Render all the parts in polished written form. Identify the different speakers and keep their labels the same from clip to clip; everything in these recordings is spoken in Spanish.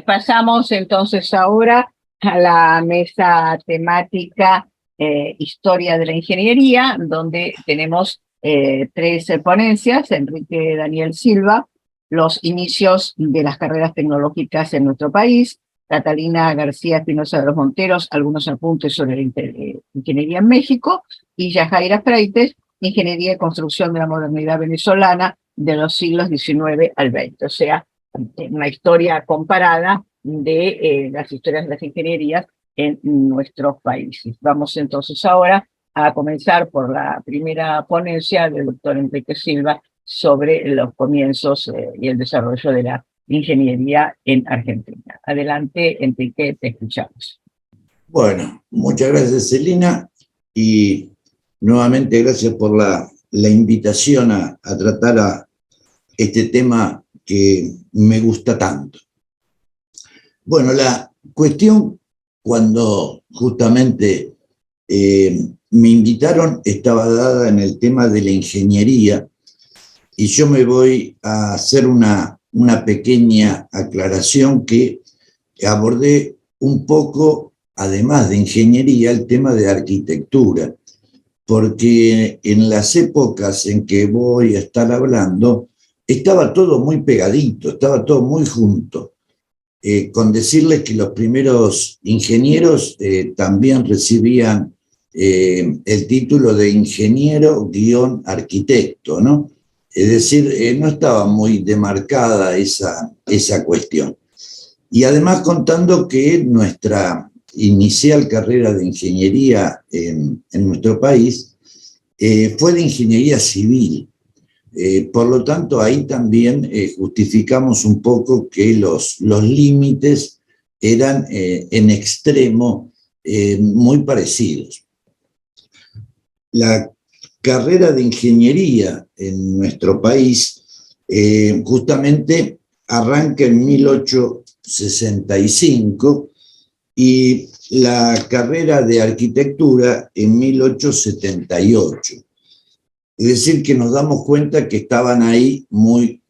Speaker 1: Pasamos entonces ahora a la mesa temática Historia de la Ingeniería, donde tenemos tres ponencias: Enrique Daniel Silva, los inicios de las carreras tecnológicas en nuestro país; Catalina García Espinosa de los Monteros, algunos apuntes sobre la ingeniería en México; y Yajaira Freites, Ingeniería y Construcción de la Modernidad Venezolana de los siglos XIX al XX. O sea, una historia comparada de las historias de las ingenierías en nuestros países. Vamos entonces ahora a comenzar por la primera ponencia del doctor Enrique Silva sobre los comienzos y el desarrollo de la ingeniería en Argentina. Adelante, Enrique, te escuchamos.
Speaker 2: Bueno, muchas gracias, Celina, y nuevamente gracias por la invitación a tratar este tema que me gusta tanto. Bueno, la cuestión, cuando justamente me invitaron, estaba dada en el tema de la ingeniería, y yo me voy a hacer una pequeña aclaración que abordé un poco, además de ingeniería, el tema de arquitectura, porque en las épocas en que voy a estar hablando, estaba todo muy pegadito, estaba todo muy junto. Con decirles que los primeros ingenieros también recibían el título de ingeniero-arquitecto, ¿no? Es decir, no estaba muy demarcada esa cuestión. Y además contando que nuestra inicial carrera de ingeniería en nuestro país fue de ingeniería civil. Por lo tanto, ahí también justificamos un poco que los límites eran en extremo muy parecidos. La carrera de ingeniería en nuestro país justamente arranca en 1865 y la carrera de arquitectura en 1878. Es decir, que nos damos cuenta que estaban ahí muy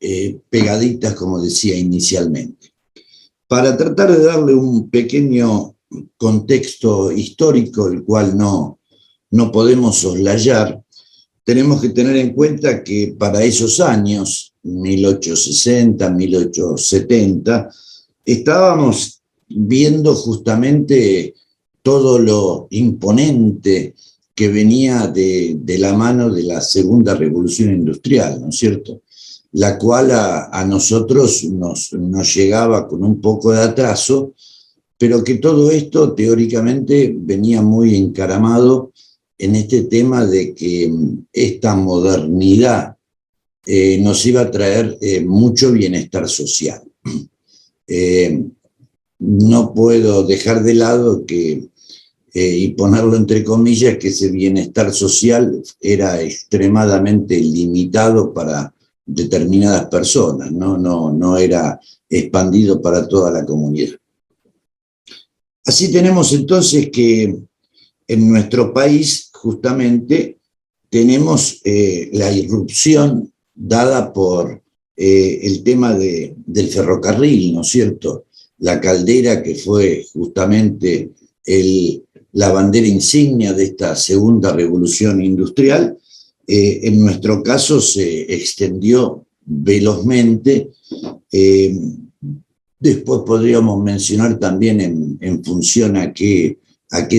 Speaker 2: pegaditas, como decía inicialmente. Para tratar de darle un pequeño contexto histórico, el cual no podemos soslayar, tenemos que tener en cuenta que para esos años, 1860, 1870, estábamos viendo justamente todo lo imponente que venía de la mano de la segunda revolución industrial, ¿no es cierto? La cual a nosotros nos llegaba con un poco de atraso, pero que todo esto teóricamente venía muy encaramado en este tema de que esta modernidad nos iba a traer mucho bienestar social. No puedo dejar de lado que y ponerlo entre comillas, que ese bienestar social era extremadamente limitado para determinadas personas, no era expandido para toda la comunidad. Así tenemos entonces que en nuestro país justamente tenemos la irrupción dada por el tema del ferrocarril, ¿no es cierto? La Caldera, que fue justamente la bandera insignia de esta segunda revolución industrial, en nuestro caso se extendió velozmente. Después podríamos mencionar también en función a qué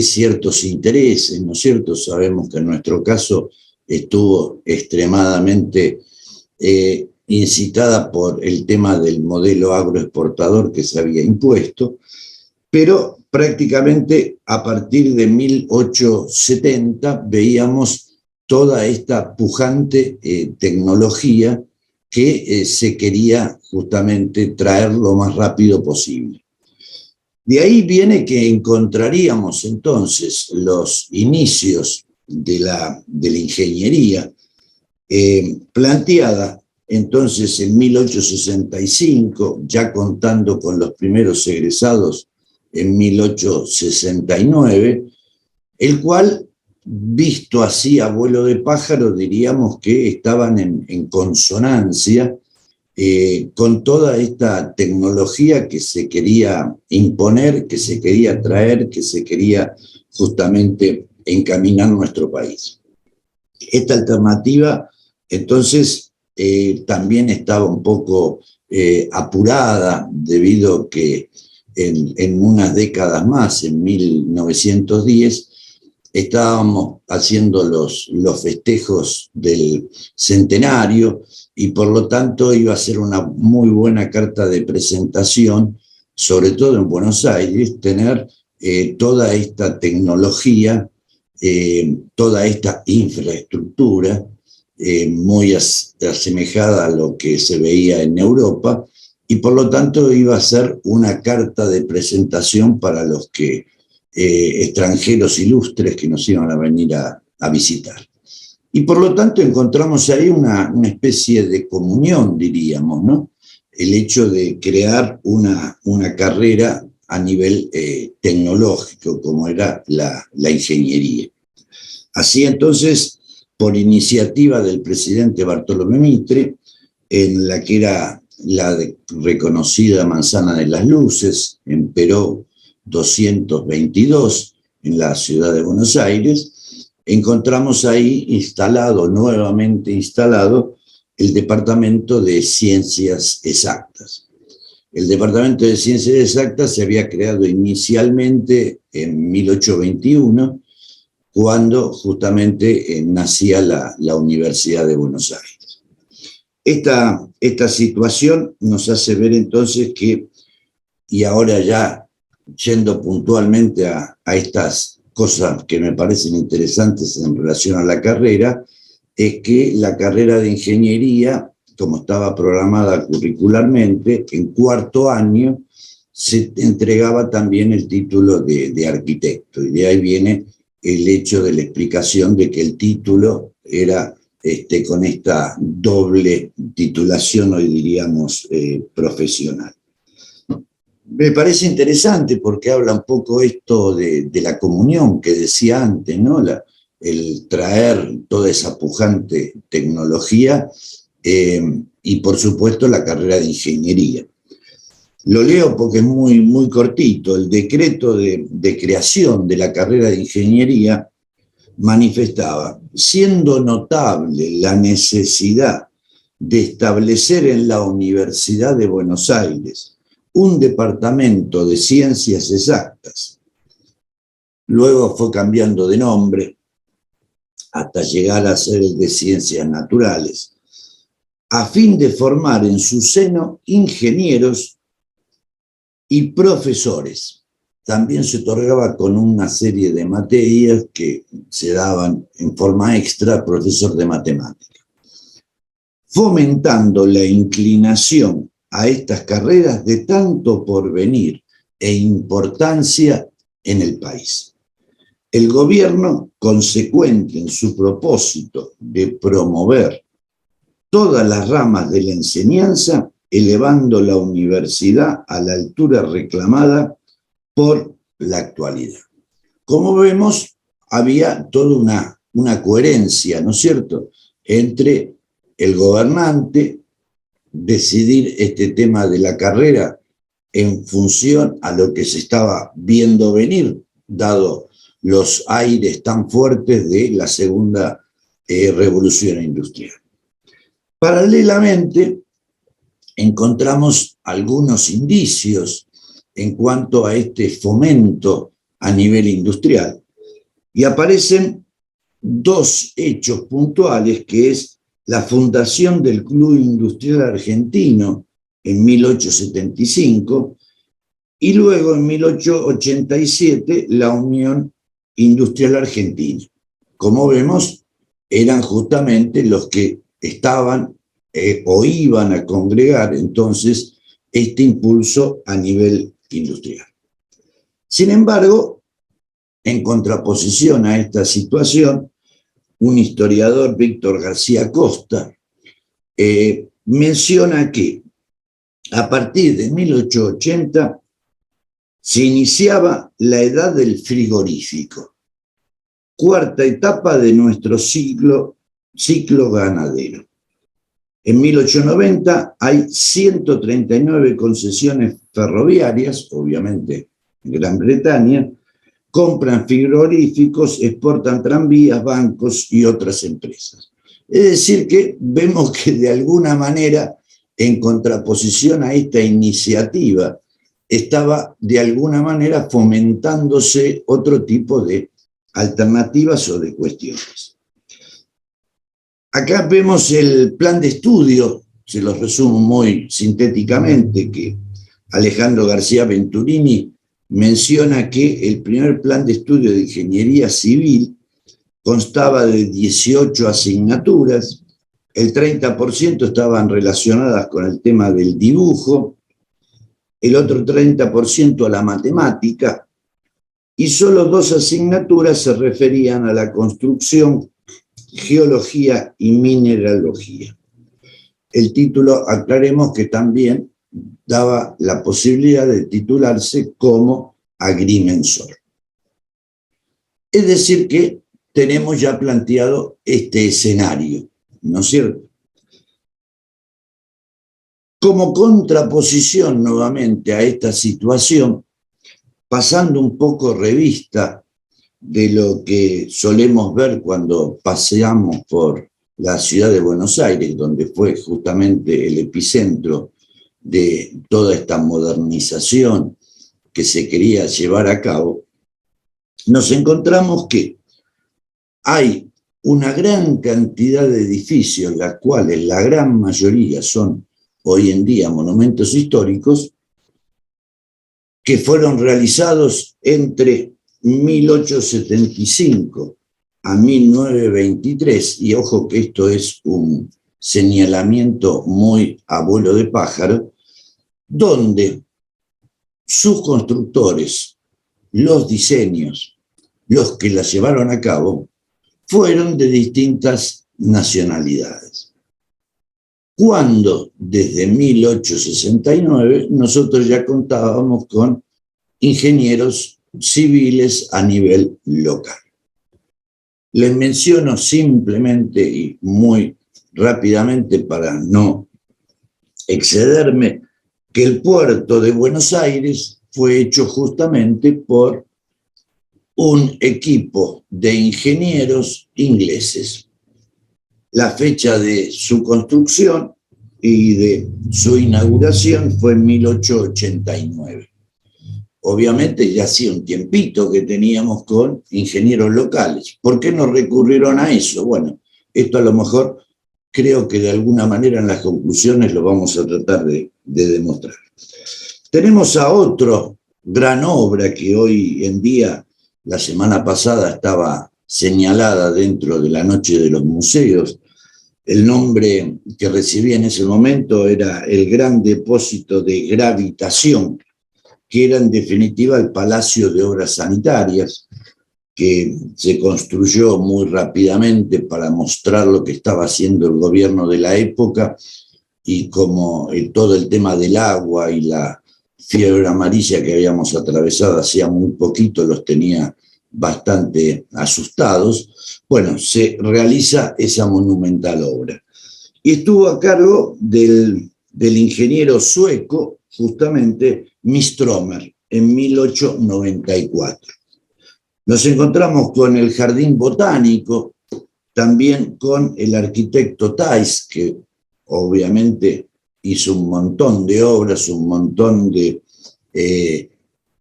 Speaker 2: ciertos intereses, ¿no es cierto? Sabemos que en nuestro caso estuvo extremadamente incitada por el tema del modelo agroexportador que se había impuesto, pero prácticamente a partir de 1870 veíamos toda esta pujante tecnología que se quería justamente traer lo más rápido posible. De ahí viene que encontraríamos entonces los inicios de la ingeniería planteada entonces en 1865, ya contando con los primeros egresados en 1869, el cual, visto así a vuelo de pájaro, diríamos que estaban en consonancia con toda esta tecnología que se quería imponer, que se quería traer, que se quería justamente encaminar nuestro país. Esta alternativa, entonces, también estaba un poco apurada debido a que en unas décadas más, en 1910, estábamos haciendo los festejos del centenario y por lo tanto iba a ser una muy buena carta de presentación, sobre todo en Buenos Aires, tener toda esta tecnología, toda esta infraestructura muy asemejada a lo que se veía en Europa, y por lo tanto iba a ser una carta de presentación para los que extranjeros ilustres que nos iban a venir a visitar. Y por lo tanto encontramos ahí una especie de comunión, diríamos, ¿no? El hecho de crear una carrera a nivel tecnológico, como era la ingeniería. Así entonces, por iniciativa del presidente Bartolomé Mitre, en la que era la reconocida Manzana de las Luces, en Peró 222, en la ciudad de Buenos Aires, encontramos ahí nuevamente instalado, el Departamento de Ciencias Exactas. El Departamento de Ciencias Exactas se había creado inicialmente en 1821, cuando justamente nacía la Universidad de Buenos Aires. Esta situación nos hace ver entonces que, y ahora ya yendo puntualmente a estas cosas que me parecen interesantes en relación a la carrera, es que la carrera de ingeniería, como estaba programada curricularmente, en cuarto año se entregaba también el título de arquitecto, y de ahí viene el hecho de la explicación de que el título era con esta doble titulación, hoy diríamos, profesional. Me parece interesante porque habla un poco esto de la comunión que decía antes, ¿no? El traer toda esa pujante tecnología y por supuesto la carrera de ingeniería. Lo leo porque es muy, muy cortito. El decreto de creación de la carrera de ingeniería manifestaba, siendo notable la necesidad de establecer en la Universidad de Buenos Aires un departamento de ciencias exactas. Luego fue cambiando de nombre hasta llegar a ser el de ciencias naturales, a fin de formar en su seno ingenieros y profesores. También se otorgaba con una serie de materias que se daban en forma extra, profesor de matemática, fomentando la inclinación a estas carreras de tanto porvenir e importancia en el país. El gobierno, consecuente en su propósito de promover todas las ramas de la enseñanza, elevando la universidad a la altura reclamada por la actualidad. Como vemos, había toda una coherencia, ¿no es cierto?, entre el gobernante decidir este tema de la carrera en función a lo que se estaba viendo venir, dado los aires tan fuertes de la segunda revolución industrial. Paralelamente, encontramos algunos indicios en cuanto a este fomento a nivel industrial, y aparecen dos hechos puntuales, que es la fundación del Club Industrial Argentino en 1875 y luego en 1887 la Unión Industrial Argentina. Como vemos, eran justamente los que estaban o iban a congregar entonces este impulso a nivel industrial. Sin embargo, en contraposición a esta situación, un historiador, Víctor García Costa, menciona que a partir de 1880 se iniciaba la edad del frigorífico, cuarta etapa de nuestro ciclo ganadero. En 1890 hay 139 concesiones ferroviarias, obviamente en Gran Bretaña, compran frigoríficos, exportan tranvías, bancos y otras empresas. Es decir que vemos que de alguna manera, en contraposición a esta iniciativa, estaba de alguna manera fomentándose otro tipo de alternativas o de cuestiones. Acá vemos el plan de estudio, se los resumo muy sintéticamente, que Alejandro García Venturini menciona que el primer plan de estudio de ingeniería civil constaba de 18 asignaturas, el 30% estaban relacionadas con el tema del dibujo, el otro 30% a la matemática, y solo 2 asignaturas se referían a la construcción, geología y mineralogía. El título, aclaremos que también daba la posibilidad de titularse como agrimensor. Es decir que tenemos ya planteado este escenario, ¿no es cierto? Como contraposición nuevamente a esta situación, pasando un poco revista de lo que solemos ver cuando paseamos por la ciudad de Buenos Aires, donde fue justamente el epicentro de toda esta modernización que se quería llevar a cabo, nos encontramos que hay una gran cantidad de edificios, las cuales la gran mayoría son hoy en día monumentos históricos, que fueron realizados entre 1875 a 1923, y ojo que esto es un señalamiento muy abuelo de pájaro, donde sus constructores, los diseños, los que la llevaron a cabo, fueron de distintas nacionalidades. Cuando desde 1869 nosotros ya contábamos con ingenieros civiles a nivel local. Les menciono simplemente y muy rápidamente para no excederme que el puerto de Buenos Aires fue hecho justamente por un equipo de ingenieros ingleses. La fecha de su construcción y de su inauguración fue en 1889. Obviamente ya hacía un tiempito que teníamos con ingenieros locales. ¿Por qué no recurrieron a eso? Bueno, esto a lo mejor creo que de alguna manera en las conclusiones lo vamos a tratar de demostrar. Tenemos a otro gran obra que hoy en día, la semana pasada, estaba señalada dentro de la Noche de los Museos. El nombre que recibía en ese momento era el Gran Depósito de Gravitación, que era en definitiva el Palacio de Obras Sanitarias, que se construyó muy rápidamente para mostrar lo que estaba haciendo el gobierno de la época, y como todo el tema del agua y la fiebre amarilla que habíamos atravesado hacía muy poquito los tenía bastante asustados. Bueno, se realiza esa monumental obra. Y estuvo a cargo del ingeniero sueco, justamente, Mistromer, en 1894. Nos encontramos con el Jardín Botánico, también con el arquitecto Thais, que obviamente hizo un montón de obras, un montón de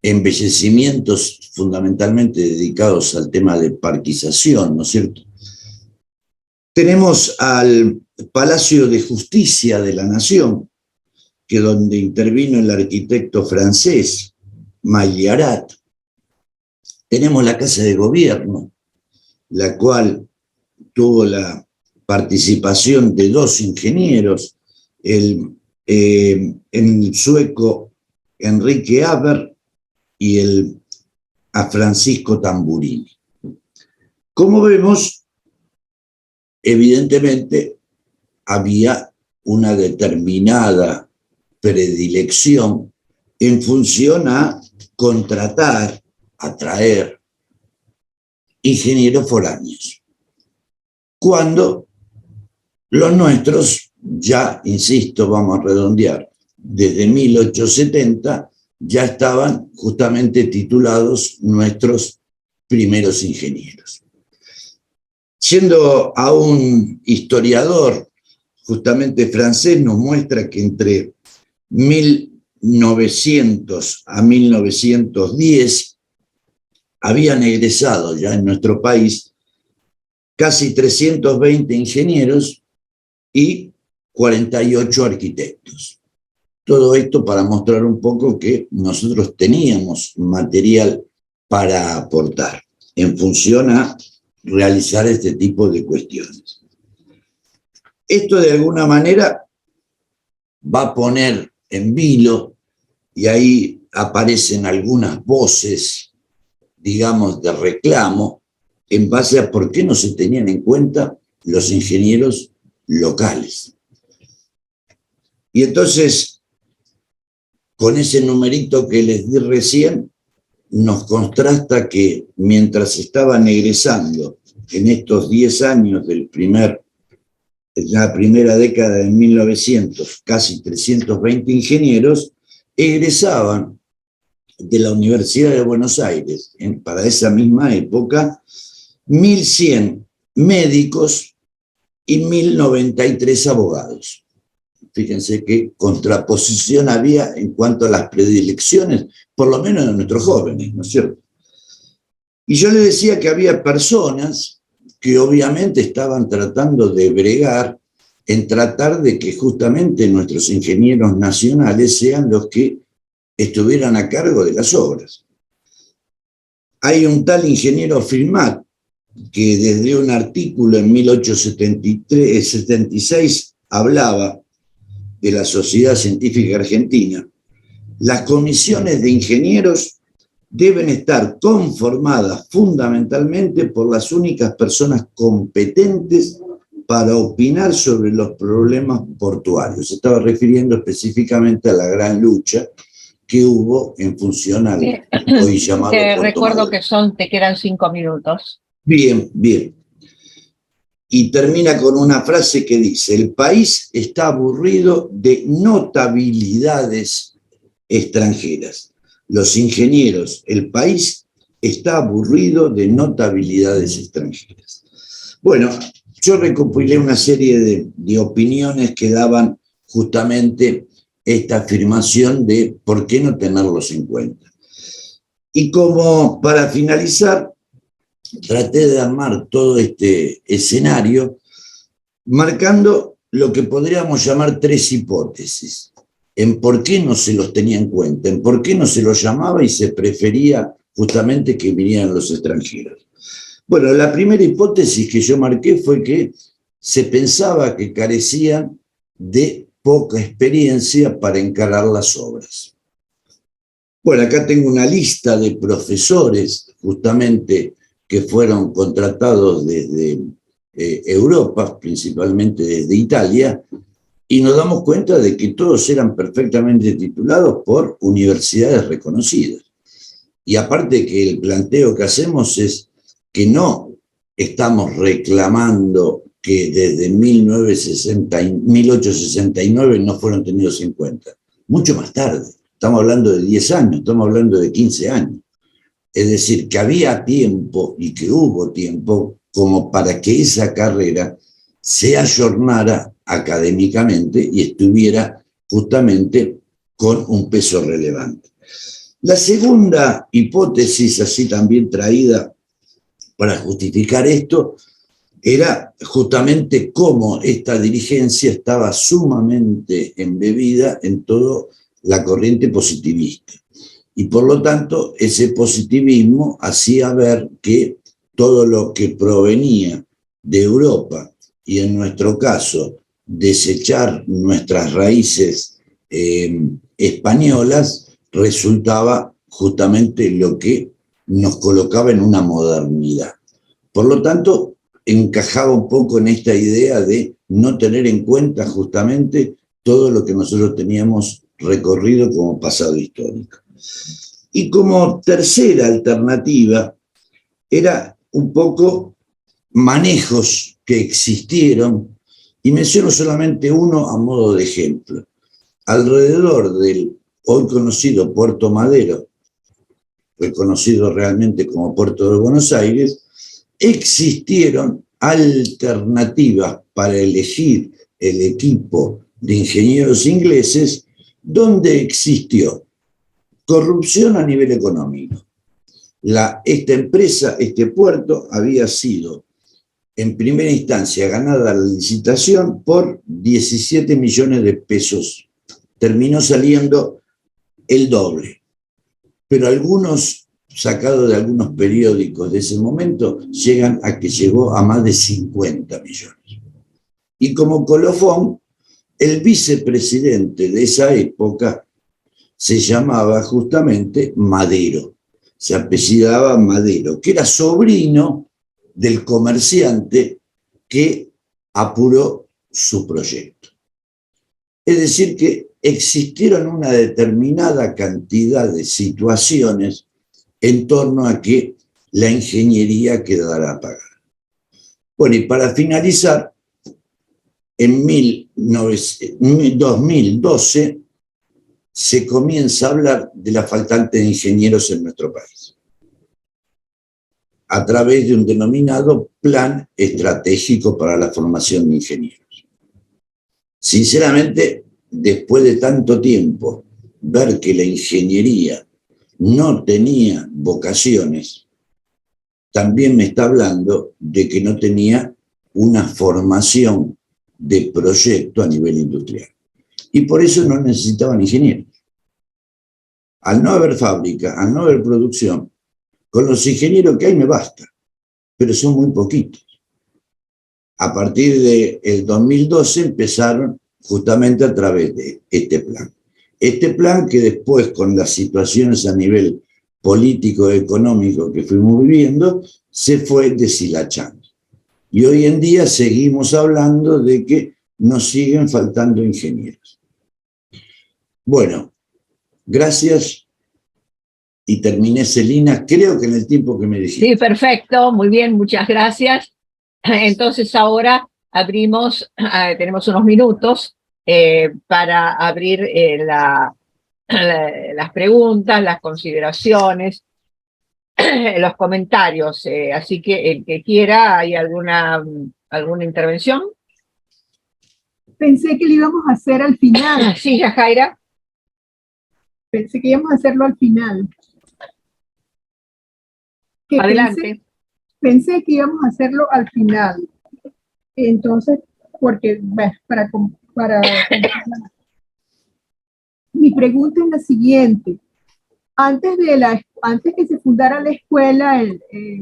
Speaker 2: embellecimientos fundamentalmente dedicados al tema de parquización, ¿no es cierto? Tenemos al Palacio de Justicia de la Nación, que donde intervino el arquitecto francés Maillard. Tenemos la Casa de Gobierno, la cual tuvo la participación de 2 ingenieros, el sueco Enrique Haber y a Francisco Tamburini. Como vemos, evidentemente había una determinada predilección en función a contratar, atraer ingenieros foráneos, cuando los nuestros ya, insisto, vamos a redondear, desde 1870 ya estaban justamente titulados nuestros primeros ingenieros. Siendo a un historiador justamente francés, nos muestra que entre 1900 a 1910 habían egresado ya en nuestro país casi 320 ingenieros y 48 arquitectos. Todo esto para mostrar un poco que nosotros teníamos material para aportar en función a realizar este tipo de cuestiones. Esto de alguna manera va a poner en vilo, y ahí aparecen algunas voces, digamos, de reclamo, en base a por qué no se tenían en cuenta los ingenieros locales. Y entonces, con ese numerito que les di recién, nos contrasta que mientras estaban egresando en estos 10 años de la primera década de 1900, casi 320 ingenieros, egresaban de la Universidad de Buenos Aires, para esa misma época, 1.100 médicos y 1.093 abogados. Fíjense qué contraposición había en cuanto a las predilecciones, por lo menos de nuestros jóvenes, ¿no es cierto? Y yo le decía que había personas que obviamente estaban tratando de bregar en tratar de que justamente nuestros ingenieros nacionales sean los que estuvieran a cargo de las obras. Hay un tal ingeniero Filmat que desde un artículo en 1876 hablaba de la Sociedad Científica Argentina. Las comisiones de ingenieros deben estar conformadas fundamentalmente por las únicas personas competentes para opinar sobre los problemas portuarios. Se estaba refiriendo específicamente a la gran lucha que hubo en función al hoy llamado Puerto
Speaker 1: recuerdo
Speaker 2: Madero.
Speaker 1: que te quedan 5 minutos.
Speaker 2: Bien, bien. Y termina con una frase que dice: el país está aburrido de notabilidades extranjeras. Los ingenieros, el país está aburrido de notabilidades extranjeras. Bueno, yo recopilé una serie de opiniones que daban justamente esta afirmación de por qué no tenerlos en cuenta. Y como para finalizar, traté de armar todo este escenario marcando lo que podríamos llamar 3 hipótesis en por qué no se los tenía en cuenta, en por qué no se los llamaba y se prefería justamente que vinieran los extranjeros. Bueno, la primera hipótesis que yo marqué fue que se pensaba que carecían de poca experiencia para encarar las obras. Bueno, acá tengo una lista de profesores justamente que fueron contratados desde Europa, principalmente desde Italia, y nos damos cuenta de que todos eran perfectamente titulados por universidades reconocidas. Y aparte que el planteo que hacemos es que no estamos reclamando que desde 1869 no fueron tenidos en cuenta, mucho más tarde. Estamos hablando de 10 años, estamos hablando de 15 años. Es decir, que había tiempo y que hubo tiempo como para que esa carrera se ayornara académicamente y estuviera justamente con un peso relevante. La segunda hipótesis, así también traída para justificar esto, era justamente cómo esta dirigencia estaba sumamente embebida en toda la corriente positivista. Y por lo tanto, ese positivismo hacía ver que todo lo que provenía de Europa, y en nuestro caso, desechar nuestras raíces españolas, resultaba justamente lo que nos colocaba en una modernidad. Por lo tanto, encajaba un poco en esta idea de no tener en cuenta justamente todo lo que nosotros teníamos recorrido como pasado histórico. Y como tercera alternativa, era un poco manejos que existieron Y menciono solamente uno a modo de ejemplo. Alrededor del hoy conocido Puerto Madero, reconocido realmente como Puerto de Buenos Aires, existieron alternativas para elegir el equipo de ingenieros ingleses, donde existió corrupción a nivel económico. Esta empresa, este puerto, había sido en primera instancia ganada la licitación por 17 millones de pesos. Terminó saliendo el doble. Pero algunos, sacados de algunos periódicos de ese momento, llegan a que llegó a más de 50 millones. Y como colofón, el vicepresidente de esa época se llamaba justamente Madero, se apellidaba Madero, que era sobrino del comerciante que apuró su proyecto. Es decir, que existieron una determinada cantidad de situaciones en torno a que la ingeniería quedara apagada. Bueno, y para finalizar, en 2012 se comienza a hablar de la faltante de ingenieros en nuestro país, a través de un denominado Plan Estratégico para la Formación de Ingenieros. Sinceramente, después de tanto tiempo, ver que la ingeniería no tenía vocaciones, también me está hablando de que no tenía una formación de proyecto a nivel industrial. Y por eso no necesitaban ingenieros. Al no haber fábrica, al no haber producción, con los ingenieros que hay me basta, pero son muy poquitos. A partir del 2012 empezaron justamente a través de este plan. Este plan que después, con las situaciones a nivel político-económico que fuimos viviendo, se fue deshilachando. Y hoy en día seguimos hablando de que nos siguen faltando ingenieros. Bueno, gracias. Y terminé, Celina, creo que en el tiempo que me dijiste.
Speaker 1: Sí, perfecto, muy bien, muchas gracias. Entonces ahora abrimos, tenemos unos minutos para abrir las preguntas, las consideraciones, los comentarios. Así que el que quiera, ¿hay alguna intervención?
Speaker 3: Pensé que lo íbamos a hacer al final.
Speaker 1: Sí, Yajaira.
Speaker 3: Pensé que íbamos a hacerlo al final.
Speaker 1: Adelante.
Speaker 3: Pensé que íbamos a hacerlo al final. Entonces, porque mi pregunta es la siguiente. Antes que se fundara la escuela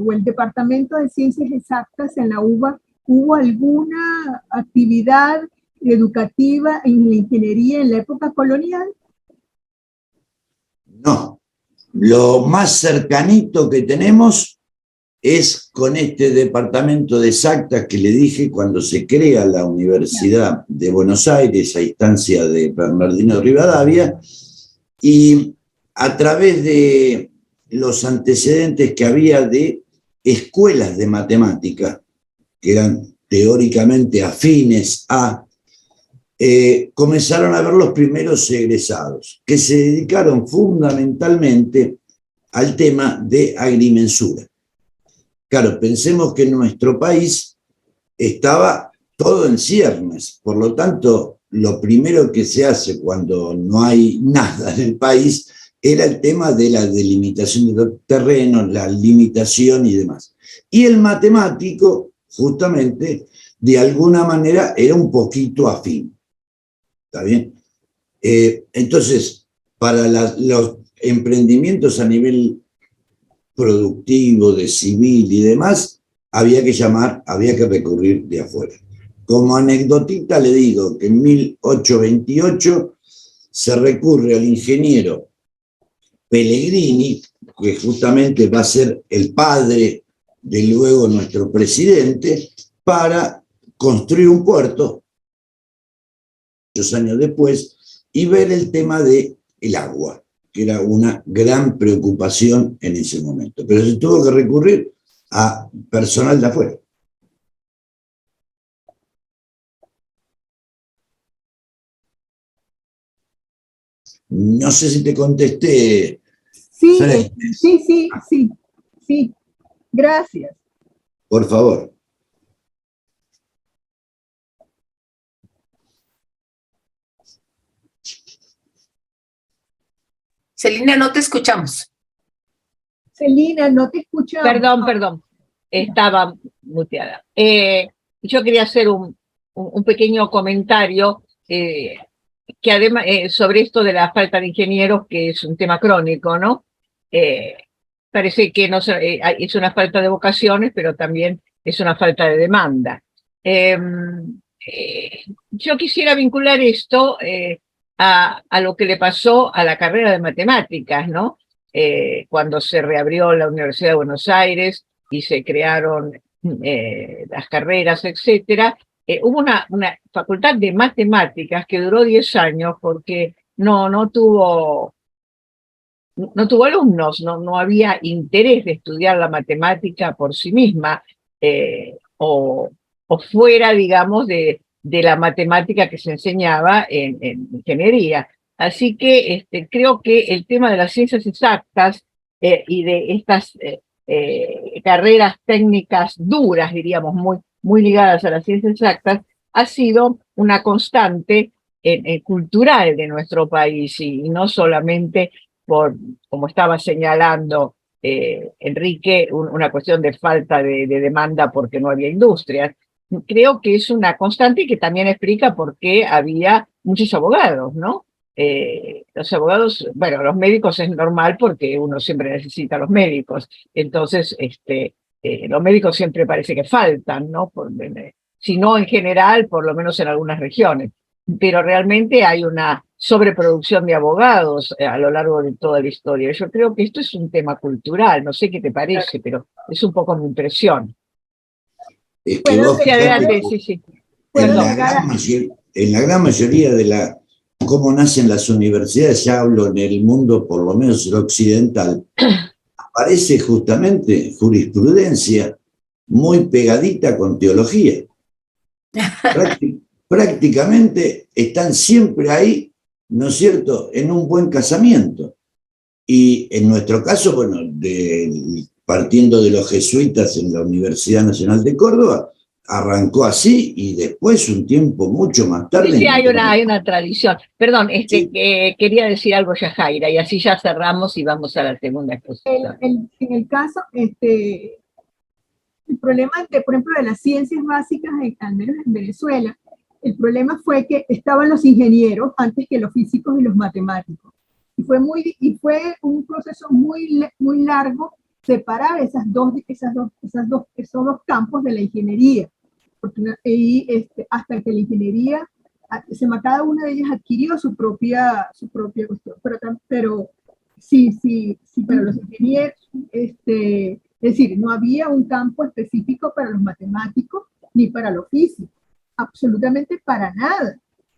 Speaker 3: o el Departamento de Ciencias Exactas en la UBA, ¿hubo alguna actividad educativa en la ingeniería en la época colonial?
Speaker 2: No. Lo más cercanito que tenemos es con este departamento de exactas que le dije cuando se crea la Universidad de Buenos Aires a instancia de Bernardino Rivadavia, y a través de los antecedentes que había de escuelas de matemática, que eran teóricamente afines a, comenzaron a ver los primeros egresados, que se dedicaron fundamentalmente al tema de agrimensura. Claro, pensemos que en nuestro país estaba todo en ciernes, por lo tanto, lo primero que se hace cuando no hay nada en el país era el tema de la delimitación de los terrenos, la limitación y demás. Y el matemático, justamente, de alguna manera era un poquito afín. ¿Está bien? Entonces, para los emprendimientos a nivel productivo, de civil y demás, había que recurrir de afuera. Como anecdotita le digo que en 1828 se recurre al ingeniero Pellegrini, que justamente va a ser el padre de luego nuestro presidente, para construir un puerto, muchos años después, y ver el tema del agua, que era una gran preocupación en ese momento. Pero se tuvo que recurrir a personal de afuera. No sé si te contesté.
Speaker 3: Sí,
Speaker 2: Fred,
Speaker 3: sí. Gracias.
Speaker 2: por favor.
Speaker 4: Celina, no te escuchamos.
Speaker 3: Celina, no te escuchamos.
Speaker 1: Perdón, estaba muteada. Yo quería hacer un pequeño comentario que además sobre esto de la falta de ingenieros, que es un tema crónico, ¿no? Parece que no es una falta de vocaciones, pero también es una falta de demanda. Yo quisiera vincular esto a lo que le pasó a la carrera de matemáticas, ¿no? Cuando se reabrió la Universidad de Buenos Aires y se crearon las carreras, etcétera, hubo una facultad de matemáticas que duró 10 años porque no tuvo alumnos, no había interés de estudiar la matemática por sí misma, o fuera, digamos, de la matemática que se enseñaba en ingeniería. Así que creo que el tema de las ciencias exactas y de estas carreras técnicas duras, diríamos, muy ligadas a las ciencias exactas, ha sido una constante cultural de nuestro país, y no solamente por, como estaba señalando Enrique, una cuestión de falta de demanda porque no había industrias. Creo que es una constante y que también explica por qué había muchos abogados, ¿no? Los abogados, bueno, los médicos es normal porque uno siempre necesita a los médicos, entonces los médicos siempre parece que faltan, ¿no? Si no en general, por lo menos en algunas regiones, pero realmente hay una sobreproducción de abogados a lo largo de toda la historia. Yo creo que esto es un tema cultural, no sé qué te parece, pero es un poco mi impresión.
Speaker 2: Es que vos,
Speaker 1: Sí, adelante, sí.
Speaker 2: En la gran mayoría de cómo nacen las universidades, ya hablo en el mundo, por lo menos el occidental, aparece justamente jurisprudencia muy pegadita con teología. Prácticamente están siempre ahí, ¿no es cierto?, en un buen casamiento. Y en nuestro caso, bueno, partiendo de los jesuitas en la Universidad Nacional de Córdoba, arrancó así y después, un tiempo mucho más tarde...
Speaker 1: Sí, hay una tradición. Perdón,
Speaker 2: sí.
Speaker 1: Quería decir algo, Yajaira, y así ya cerramos y vamos a la segunda exposición.
Speaker 3: En el caso, el problema, por ejemplo, de las ciencias básicas, al menos en Venezuela, el problema fue que estaban los ingenieros antes que los físicos y los matemáticos. Y fue un proceso muy largo separar esos dos campos de la ingeniería. Hasta que la ingeniería, cada una de ellas adquirió su propia cuestión. Pero sí, para los ingenieros, es decir, no había un campo específico para los matemáticos ni para los físicos, absolutamente para nada.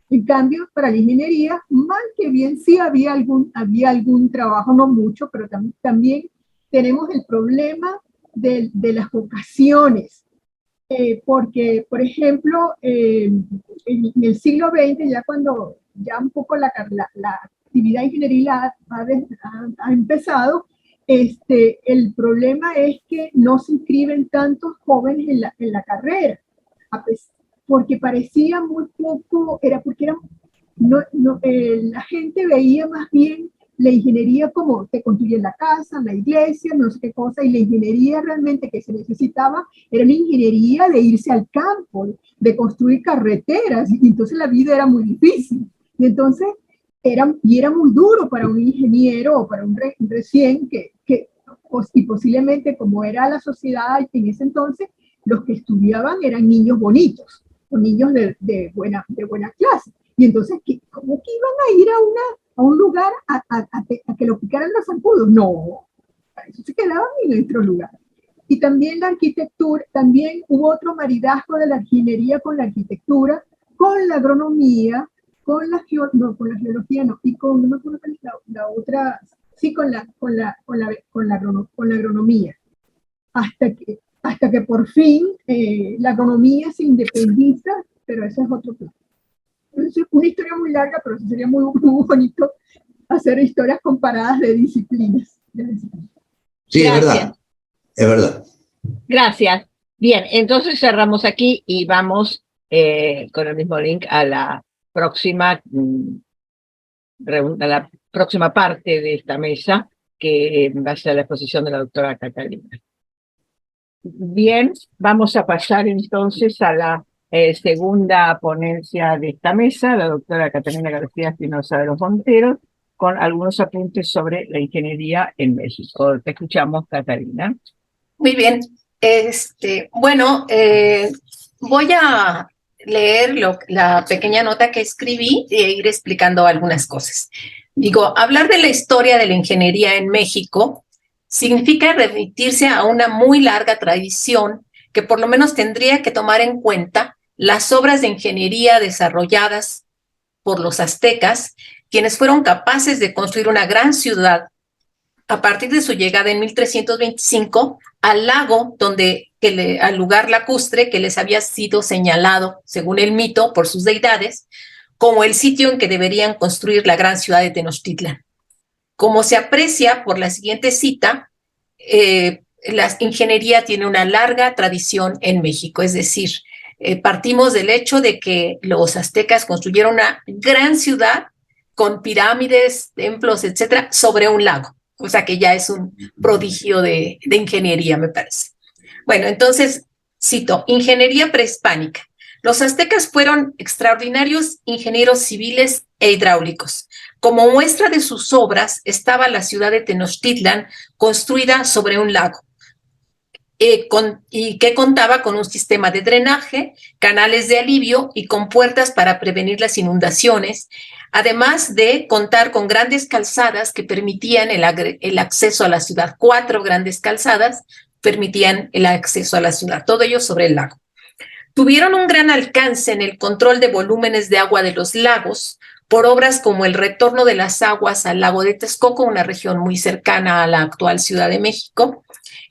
Speaker 3: En cambio, para la ingeniería, mal que bien sí había algún trabajo, no mucho, pero también tenemos el problema de las vocaciones. Porque, por ejemplo, en el siglo XX, cuando un poco la actividad ingenieril ha empezado, el problema es que no se inscriben tantos jóvenes en la carrera, porque parecía muy poco, la gente veía más bien la ingeniería como te construyen la casa, la iglesia, no sé qué cosa, y la ingeniería realmente que se necesitaba era la ingeniería de irse al campo, de construir carreteras, y entonces la vida era muy difícil. Y entonces era muy duro para un ingeniero o para un recién y posiblemente como era la sociedad en ese entonces, los que estudiaban eran niños bonitos, o niños de buena clase. Y entonces, ¿cómo que iban a ir a un lugar a que lo picaran los zancudos? No, para eso se quedaban en otro lugar. Y también la arquitectura, también hubo otro maridazgo de la ingeniería con la arquitectura, con la agronomía, con la geología, no, y con, no me acuerdo cuál es la otra, sí, con la agronomía. Hasta que por fin la agronomía se independiza, pero ese es otro plan. Es una historia muy larga, pero sería muy bonito hacer historias comparadas de disciplinas.
Speaker 2: Sí, es
Speaker 1: Gracias.
Speaker 2: verdad, es verdad.
Speaker 1: Gracias. Bien, entonces cerramos aquí y vamos con el mismo link a la próxima, a la próxima parte de esta mesa, que va a ser la exposición de la doctora Catalina. Bien, vamos a pasar entonces a la segunda ponencia de esta mesa, la doctora Catalina García Espinosa de los Monteros, con algunos apuntes sobre la ingeniería en México. Te escuchamos, Catalina.
Speaker 4: Muy bien. Bueno, voy a leer la pequeña nota que escribí e ir explicando algunas cosas. Digo, hablar de la historia de la ingeniería en México significa remitirse a una muy larga tradición que por lo menos tendría que tomar en cuenta las obras de ingeniería desarrolladas por los aztecas, quienes fueron capaces de construir una gran ciudad a partir de su llegada en 1325 al lago al lugar lacustre que les había sido señalado, según el mito, por sus deidades, como el sitio en que deberían construir la gran ciudad de Tenochtitlan. Como se aprecia por la siguiente cita, la ingeniería tiene una larga tradición en México, es decir, partimos del hecho de que los aztecas construyeron una gran ciudad con pirámides, templos, etcétera, sobre un lago. O sea que ya es un prodigio de ingeniería, me parece. Bueno, entonces, cito, ingeniería prehispánica. Los aztecas fueron extraordinarios ingenieros civiles e hidráulicos. Como muestra de sus obras estaba la ciudad de Tenochtitlan, construida sobre un lago, y que contaba con un sistema de drenaje, canales de alivio y compuertas para prevenir las inundaciones, además de contar con grandes calzadas que permitían el acceso a la ciudad. 4 grandes calzadas permitían el acceso a la ciudad, todo ello sobre el lago. Tuvieron un gran alcance en el control de volúmenes de agua de los lagos por obras como el retorno de las aguas al lago de Texcoco, una región muy cercana a la actual Ciudad de México,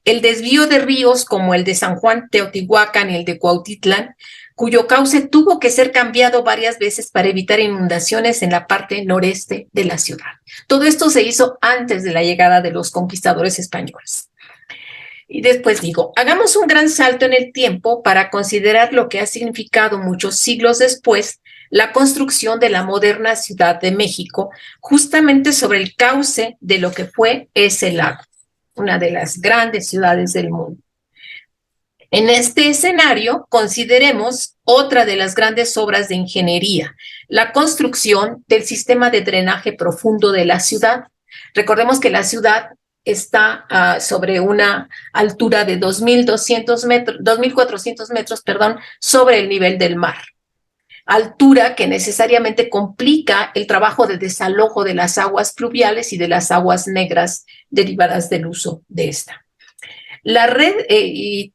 Speaker 4: el desvío de ríos como el de San Juan Teotihuacán y el de Cuautitlán, cuyo cauce tuvo que ser cambiado varias veces para evitar inundaciones en la parte noreste de la ciudad. Todo esto se hizo antes de la llegada de los conquistadores españoles. Y después digo, hagamos un gran salto en el tiempo para considerar lo que ha significado muchos siglos después la construcción de la moderna Ciudad de México, justamente sobre el cauce de lo que fue ese lago, una de las grandes ciudades del mundo. En este escenario, consideremos otra de las grandes obras de ingeniería, la construcción del sistema de drenaje profundo de la ciudad. Recordemos que la ciudad está sobre una altura de 2.400 metros, sobre el nivel del mar. Altura que necesariamente complica el trabajo de desalojo de las aguas pluviales y de las aguas negras derivadas del uso de esta. La red, y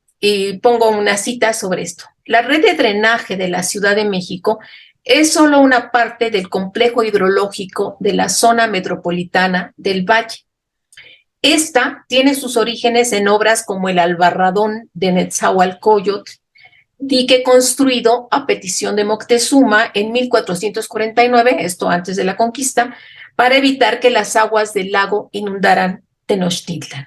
Speaker 4: pongo una cita sobre esto, la red de drenaje de la Ciudad de México es solo una parte del complejo hidrológico de la zona metropolitana del Valle. Esta tiene sus orígenes en obras como el Albarradón de Netzahualcóyotl, dique construido a petición de Moctezuma en 1449, esto antes de la conquista, para evitar que las aguas del lago inundaran Tenochtitlan.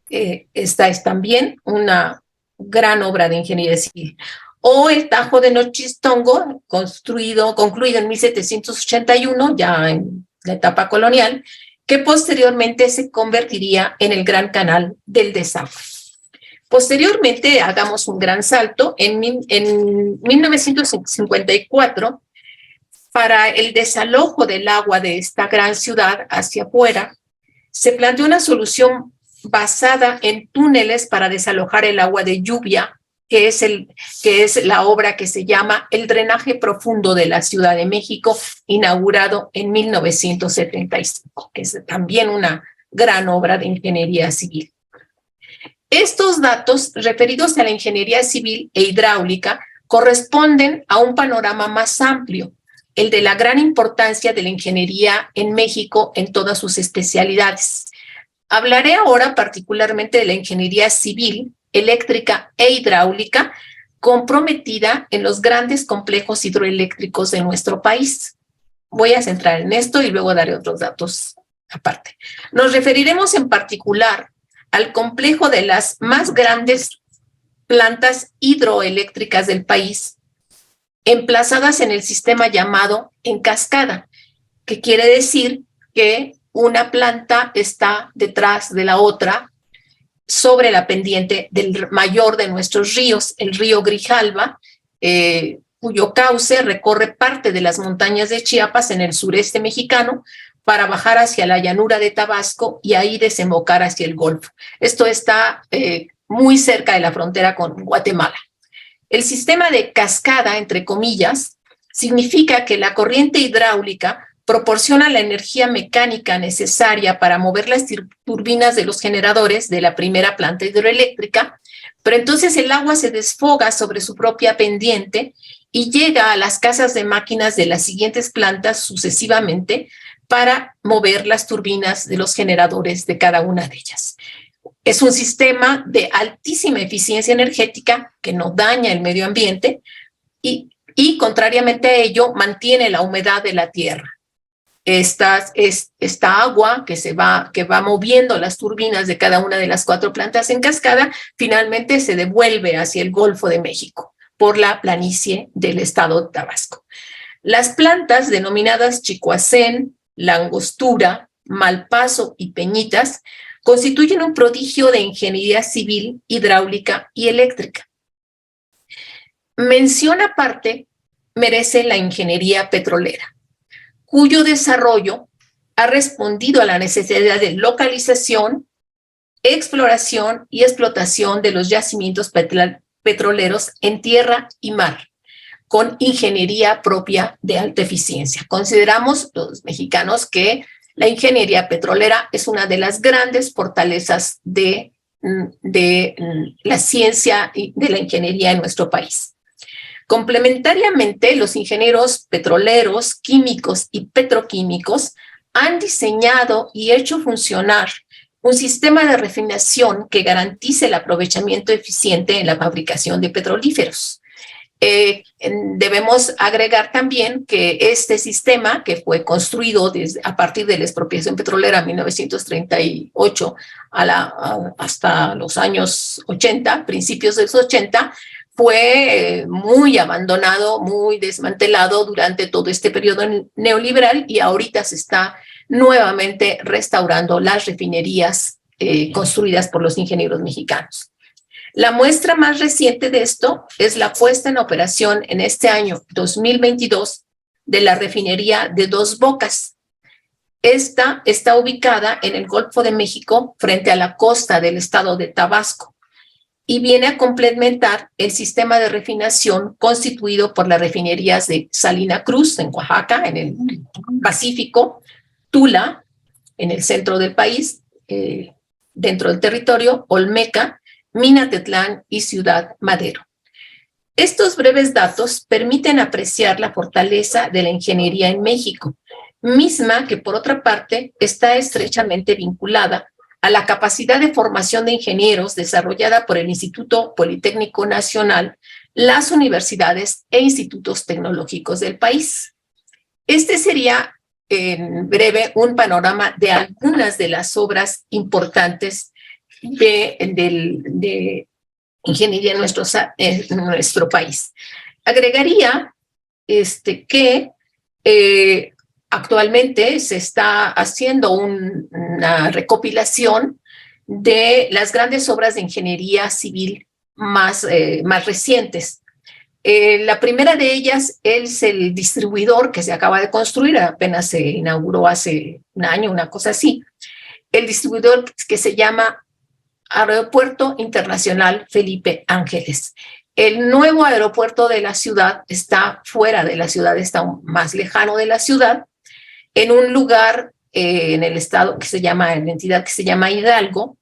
Speaker 4: Esta es también una gran obra de ingeniería civil. O el Tajo de Nochistongo, concluido en 1781, ya en la etapa colonial, que posteriormente se convertiría en el Gran Canal del Desagüe. Posteriormente, hagamos un gran salto, en 1954, para el desalojo del agua de esta gran ciudad hacia afuera, se planteó una solución basada en túneles para desalojar el agua de lluvia, que es la obra que se llama El Drenaje Profundo de la Ciudad de México, inaugurado en 1975, que es también una gran obra de ingeniería civil. Estos datos referidos a la ingeniería civil e hidráulica corresponden a un panorama más amplio, el de la gran importancia de la ingeniería en México en todas sus especialidades. Hablaré ahora particularmente de la ingeniería civil, eléctrica e hidráulica comprometida en los grandes complejos hidroeléctricos de nuestro país. voy a centrar en esto y luego daré otros datos aparte. Nos referiremos en particular al complejo de las más grandes plantas hidroeléctricas del país, emplazadas en el sistema llamado en cascada, que quiere decir que una planta está detrás de la otra sobre la pendiente del mayor de nuestros ríos, el río Grijalva, cuyo cauce recorre parte de las montañas de Chiapas en el sureste mexicano para bajar hacia la llanura de Tabasco y ahí desembocar hacia el Golfo. Esto está muy cerca de la frontera con Guatemala. El sistema de cascada, entre comillas, significa que la corriente hidráulica proporciona la energía mecánica necesaria para mover las turbinas de los generadores de la primera planta hidroeléctrica, pero entonces el agua se desfoga sobre su propia pendiente y llega a las casas de máquinas de las siguientes plantas sucesivamente para mover las turbinas de los generadores de cada una de ellas. Es un sistema de altísima eficiencia energética que no daña el medio ambiente y contrariamente a ello, mantiene la humedad de la tierra. Esta agua que va moviendo las turbinas de cada una de las 4 plantas en cascada, finalmente se devuelve hacia el Golfo de México por la planicie del estado de Tabasco. Las plantas denominadas Chicoacén, La Angostura, Malpaso y Peñitas constituyen un prodigio de ingeniería civil, hidráulica y eléctrica. Mención aparte merece la ingeniería petrolera, cuyo desarrollo ha respondido a la necesidad de localización, exploración y explotación de los yacimientos petroleros en tierra y mar, con ingeniería propia de alta eficiencia. Consideramos los mexicanos que la ingeniería petrolera es una de las grandes fortalezas de la ciencia y de la ingeniería en nuestro país. Complementariamente, los ingenieros petroleros, químicos y petroquímicos han diseñado y hecho funcionar un sistema de refinación que garantice el aprovechamiento eficiente en la fabricación de petrolíferos. Debemos agregar también que este sistema, que fue construido a partir de la expropiación petrolera en 1938 hasta los años 80, principios de los 80, fue muy abandonado, muy desmantelado durante todo este periodo neoliberal y ahorita se está nuevamente restaurando las refinerías construidas por los ingenieros mexicanos. La muestra más reciente de esto es la puesta en operación en este año 2022 de la refinería de Dos Bocas. Esta está ubicada en el Golfo de México frente a la costa del estado de Tabasco y viene a complementar el sistema de refinación constituido por las refinerías de Salina Cruz en Oaxaca, en el Pacífico, Tula, en el centro del país, dentro del territorio, Olmeca, Minatitlán y Ciudad Madero. Estos breves datos permiten apreciar la fortaleza de la ingeniería en México, misma que por otra parte está estrechamente vinculada a la capacidad de formación de ingenieros desarrollada por el Instituto Politécnico Nacional, las universidades e institutos tecnológicos del país. Este sería, en breve, un panorama de algunas de las obras importantes de ingeniería en nuestro país. Agregaría que actualmente se está haciendo una recopilación de las grandes obras de ingeniería civil más recientes. La primera de ellas es el distribuidor que se acaba de construir, apenas se inauguró hace un año, una cosa así. El distribuidor que se llama Aeropuerto Internacional Felipe Ángeles. El nuevo aeropuerto de la ciudad está fuera de la ciudad, está más lejano de la ciudad, en un lugar en el estado que se llama, en la entidad que se llama Hidalgo,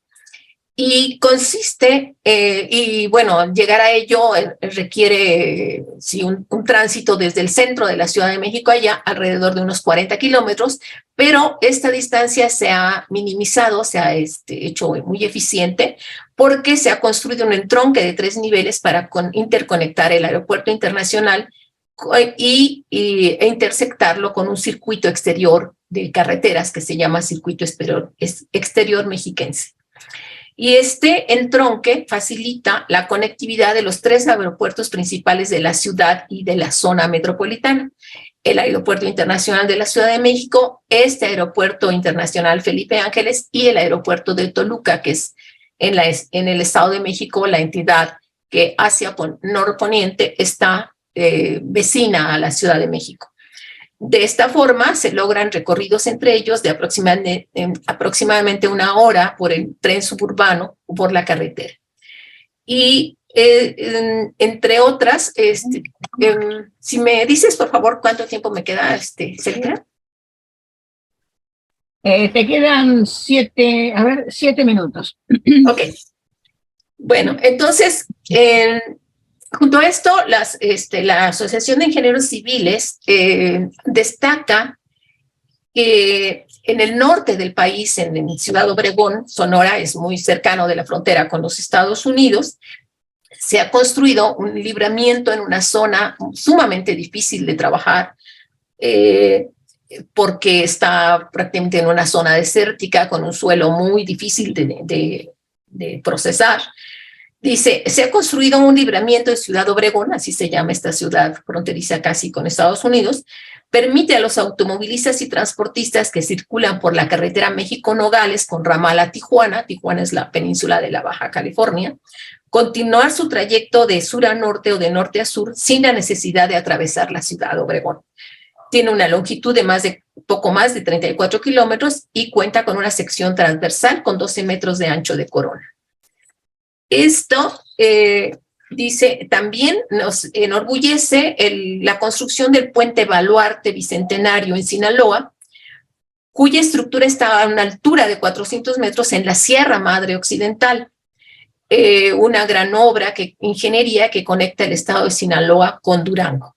Speaker 4: y consiste, y bueno, llegar a ello requiere un tránsito desde el centro de la Ciudad de México allá, alrededor de unos 40 kilómetros, pero esta distancia se ha minimizado, se ha hecho muy eficiente, porque se ha construido un entronque de 3 niveles para interconectar el aeropuerto internacional e intersectarlo con un circuito exterior de carreteras que se llama Circuito Exterior Mexiquense. Y este entronque facilita la conectividad de los 3 aeropuertos principales de la ciudad y de la zona metropolitana. El Aeropuerto Internacional de la Ciudad de México, este Aeropuerto Internacional Felipe Ángeles y el Aeropuerto de Toluca, que es en el Estado de México la entidad que hacia norponiente está vecina a la Ciudad de México. De esta forma se logran recorridos entre ellos de aproximadamente 1 hora por el tren suburbano o por la carretera. Y entre otras, si me dices por favor cuánto tiempo me queda, Celina.
Speaker 1: Te quedan 7 minutos.
Speaker 4: Ok. Bueno, entonces, junto a esto, la Asociación de Ingenieros Civiles destaca que en el norte del país, en Ciudad Obregón, Sonora, es muy cercano de la frontera con los Estados Unidos, se ha construido un libramiento en una zona sumamente difícil de trabajar, porque está prácticamente en una zona desértica con un suelo muy difícil de procesar. Dice, se ha construido un libramiento en Ciudad Obregón, así se llama esta ciudad fronteriza casi con Estados Unidos, permite a los automovilistas y transportistas que circulan por la carretera México-Nogales con ramal a Tijuana, Tijuana es la península de la Baja California, continuar su trayecto de sur a norte o de norte a sur sin la necesidad de atravesar la Ciudad de Obregón. Tiene una longitud de poco más de 34 kilómetros y cuenta con una sección transversal con 12 metros de ancho de corona. Esto, dice, también nos enorgullece la construcción del puente Baluarte Bicentenario en Sinaloa, cuya estructura está a una altura de 400 metros en la Sierra Madre Occidental. Una gran obra ingeniería que conecta el estado de Sinaloa con Durango.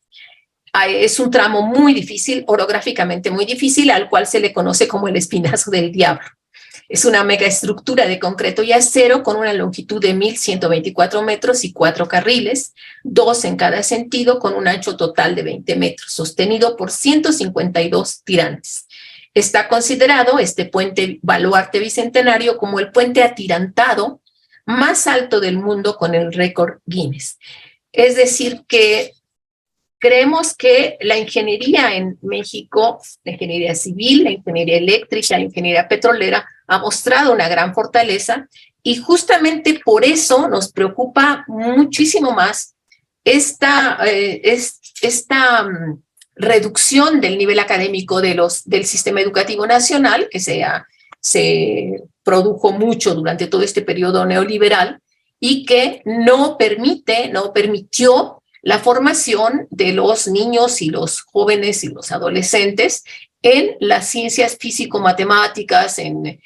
Speaker 4: Es un tramo muy difícil, orográficamente muy difícil, al cual se le conoce como el Espinazo del Diablo. Es una megaestructura de concreto y acero con una longitud de 1.124 metros y 4 carriles, 2 en cada sentido, con un ancho total de 20 metros, sostenido por 152 tirantes. Está considerado este puente Baluarte Bicentenario como el puente atirantado más alto del mundo con el récord Guinness. Es decir, que creemos que la ingeniería en México, la ingeniería civil, la ingeniería eléctrica, la ingeniería petrolera, ha mostrado una gran fortaleza y justamente por eso nos preocupa muchísimo más esta reducción del nivel académico del sistema educativo nacional, que se produjo mucho durante todo este periodo neoliberal y que no permitió la formación de los niños y los jóvenes y los adolescentes en las ciencias físico-matemáticas, en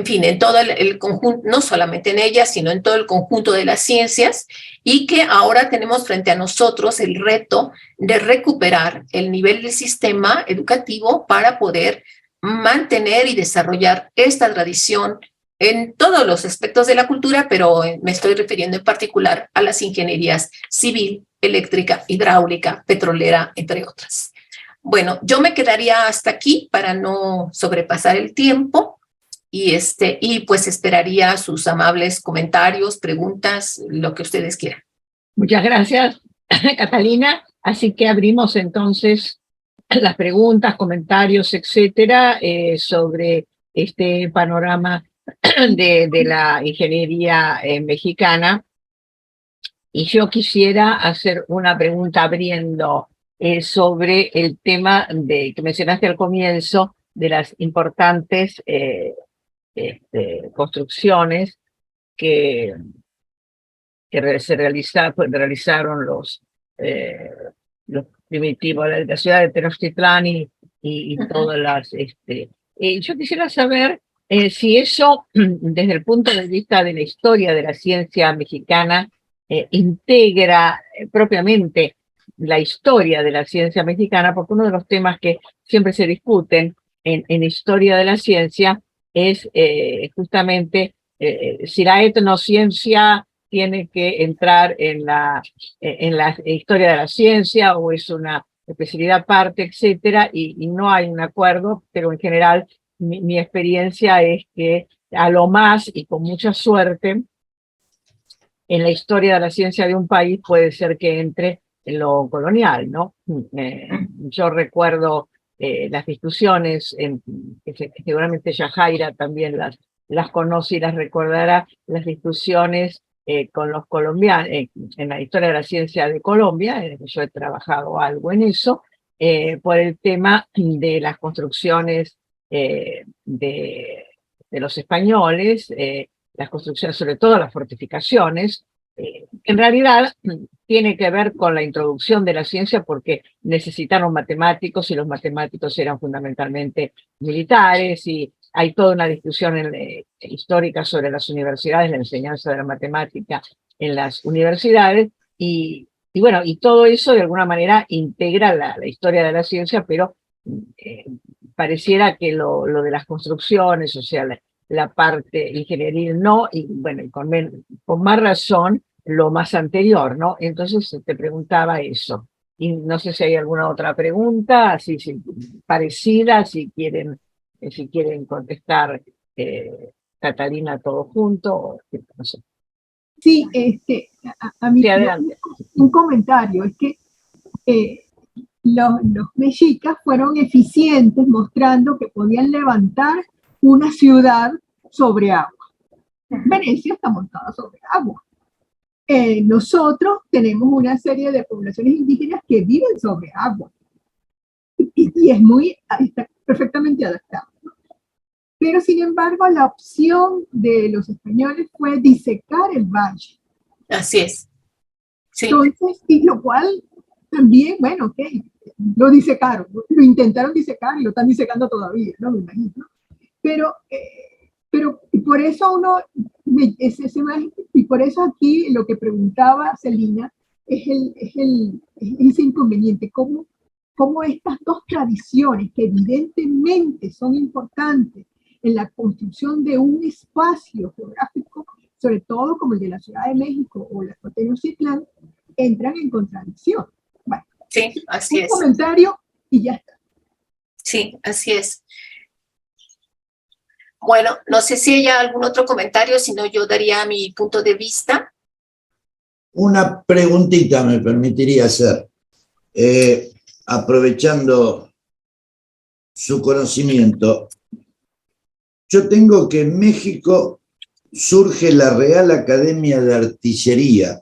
Speaker 4: fin, en todo el conjunto, no solamente en ellas, sino en todo el conjunto de las ciencias, y que ahora tenemos frente a nosotros el reto de recuperar el nivel del sistema educativo para poder mantener y desarrollar esta tradición en todos los aspectos de la cultura, pero me estoy refiriendo en particular a las ingenierías civil, eléctrica, hidráulica, petrolera, entre otras. Bueno, yo me quedaría hasta aquí para no sobrepasar el tiempo y pues esperaría sus amables comentarios, preguntas, lo que ustedes quieran.
Speaker 1: Muchas gracias, Catalina. Así que abrimos entonces las preguntas, comentarios, etcétera, sobre este panorama de la ingeniería mexicana. Y yo quisiera hacer una pregunta abriendo sobre el tema que mencionaste al comienzo, de las importantes construcciones que se realizaron los primitivos, la ciudad de Tenochtitlán y todas las... yo quisiera saber si eso, desde el punto de vista de la historia de la ciencia mexicana, integra propiamente la historia de la ciencia mexicana, porque uno de los temas que siempre se discuten en historia de la ciencia es justamente si la etnociencia tiene que entrar en la historia de la ciencia o es una especialidad aparte, etcétera, y no hay un acuerdo, pero en general mi experiencia es que a lo más y con mucha suerte en la historia de la ciencia de un país puede ser que entre en lo colonial, ¿no? Yo recuerdo las discusiones, que seguramente Yajaira también las conoce y las recordará, las discusiones con los colombianos, en la historia de la ciencia de Colombia, yo he trabajado algo en eso, por el tema de las construcciones de los españoles, las construcciones, sobre todo las fortificaciones. En realidad tiene que ver con la introducción de la ciencia porque necesitaron matemáticos y los matemáticos eran fundamentalmente militares y hay toda una discusión histórica sobre las universidades, la enseñanza de la matemática en las universidades y bueno, y todo eso de alguna manera integra la historia de la ciencia, pero pareciera que lo de las construcciones, o sea, la parte ingenieril no, y bueno, con más razón lo más anterior, ¿no? Entonces te preguntaba eso. Y no sé si hay alguna otra pregunta, así parecida, si quieren contestar Catalina todo junto, no sé.
Speaker 3: Sí, a mí
Speaker 1: Sí, adelante.
Speaker 3: un comentario, es que los mexicas fueron eficientes mostrando que podían levantar una ciudad sobre agua. Venecia está montada sobre agua. Nosotros tenemos una serie de poblaciones indígenas que viven sobre agua y está perfectamente adaptado. Pero sin embargo, la opción de los españoles fue disecar el valle.
Speaker 4: Así es. Sí.
Speaker 3: Entonces, y lo cual también, bueno, ok, lo disecaron, lo intentaron disecar y lo están disecando todavía, ¿no? Me imagino. Pero por eso y por eso aquí lo que preguntaba Celina es ese inconveniente, cómo estas dos tradiciones que evidentemente son importantes en la construcción de un espacio geográfico, sobre todo como el de la Ciudad de México o la de Tenochtitlán, entran en contradicción. Bueno,
Speaker 4: sí, así es.
Speaker 3: Un comentario y ya está.
Speaker 4: Sí, así es. Bueno, no sé si hay algún otro comentario, si no yo daría mi punto de vista.
Speaker 2: Una preguntita me permitiría hacer, aprovechando su conocimiento. Yo tengo que en México surge la Real Academia de Artillería,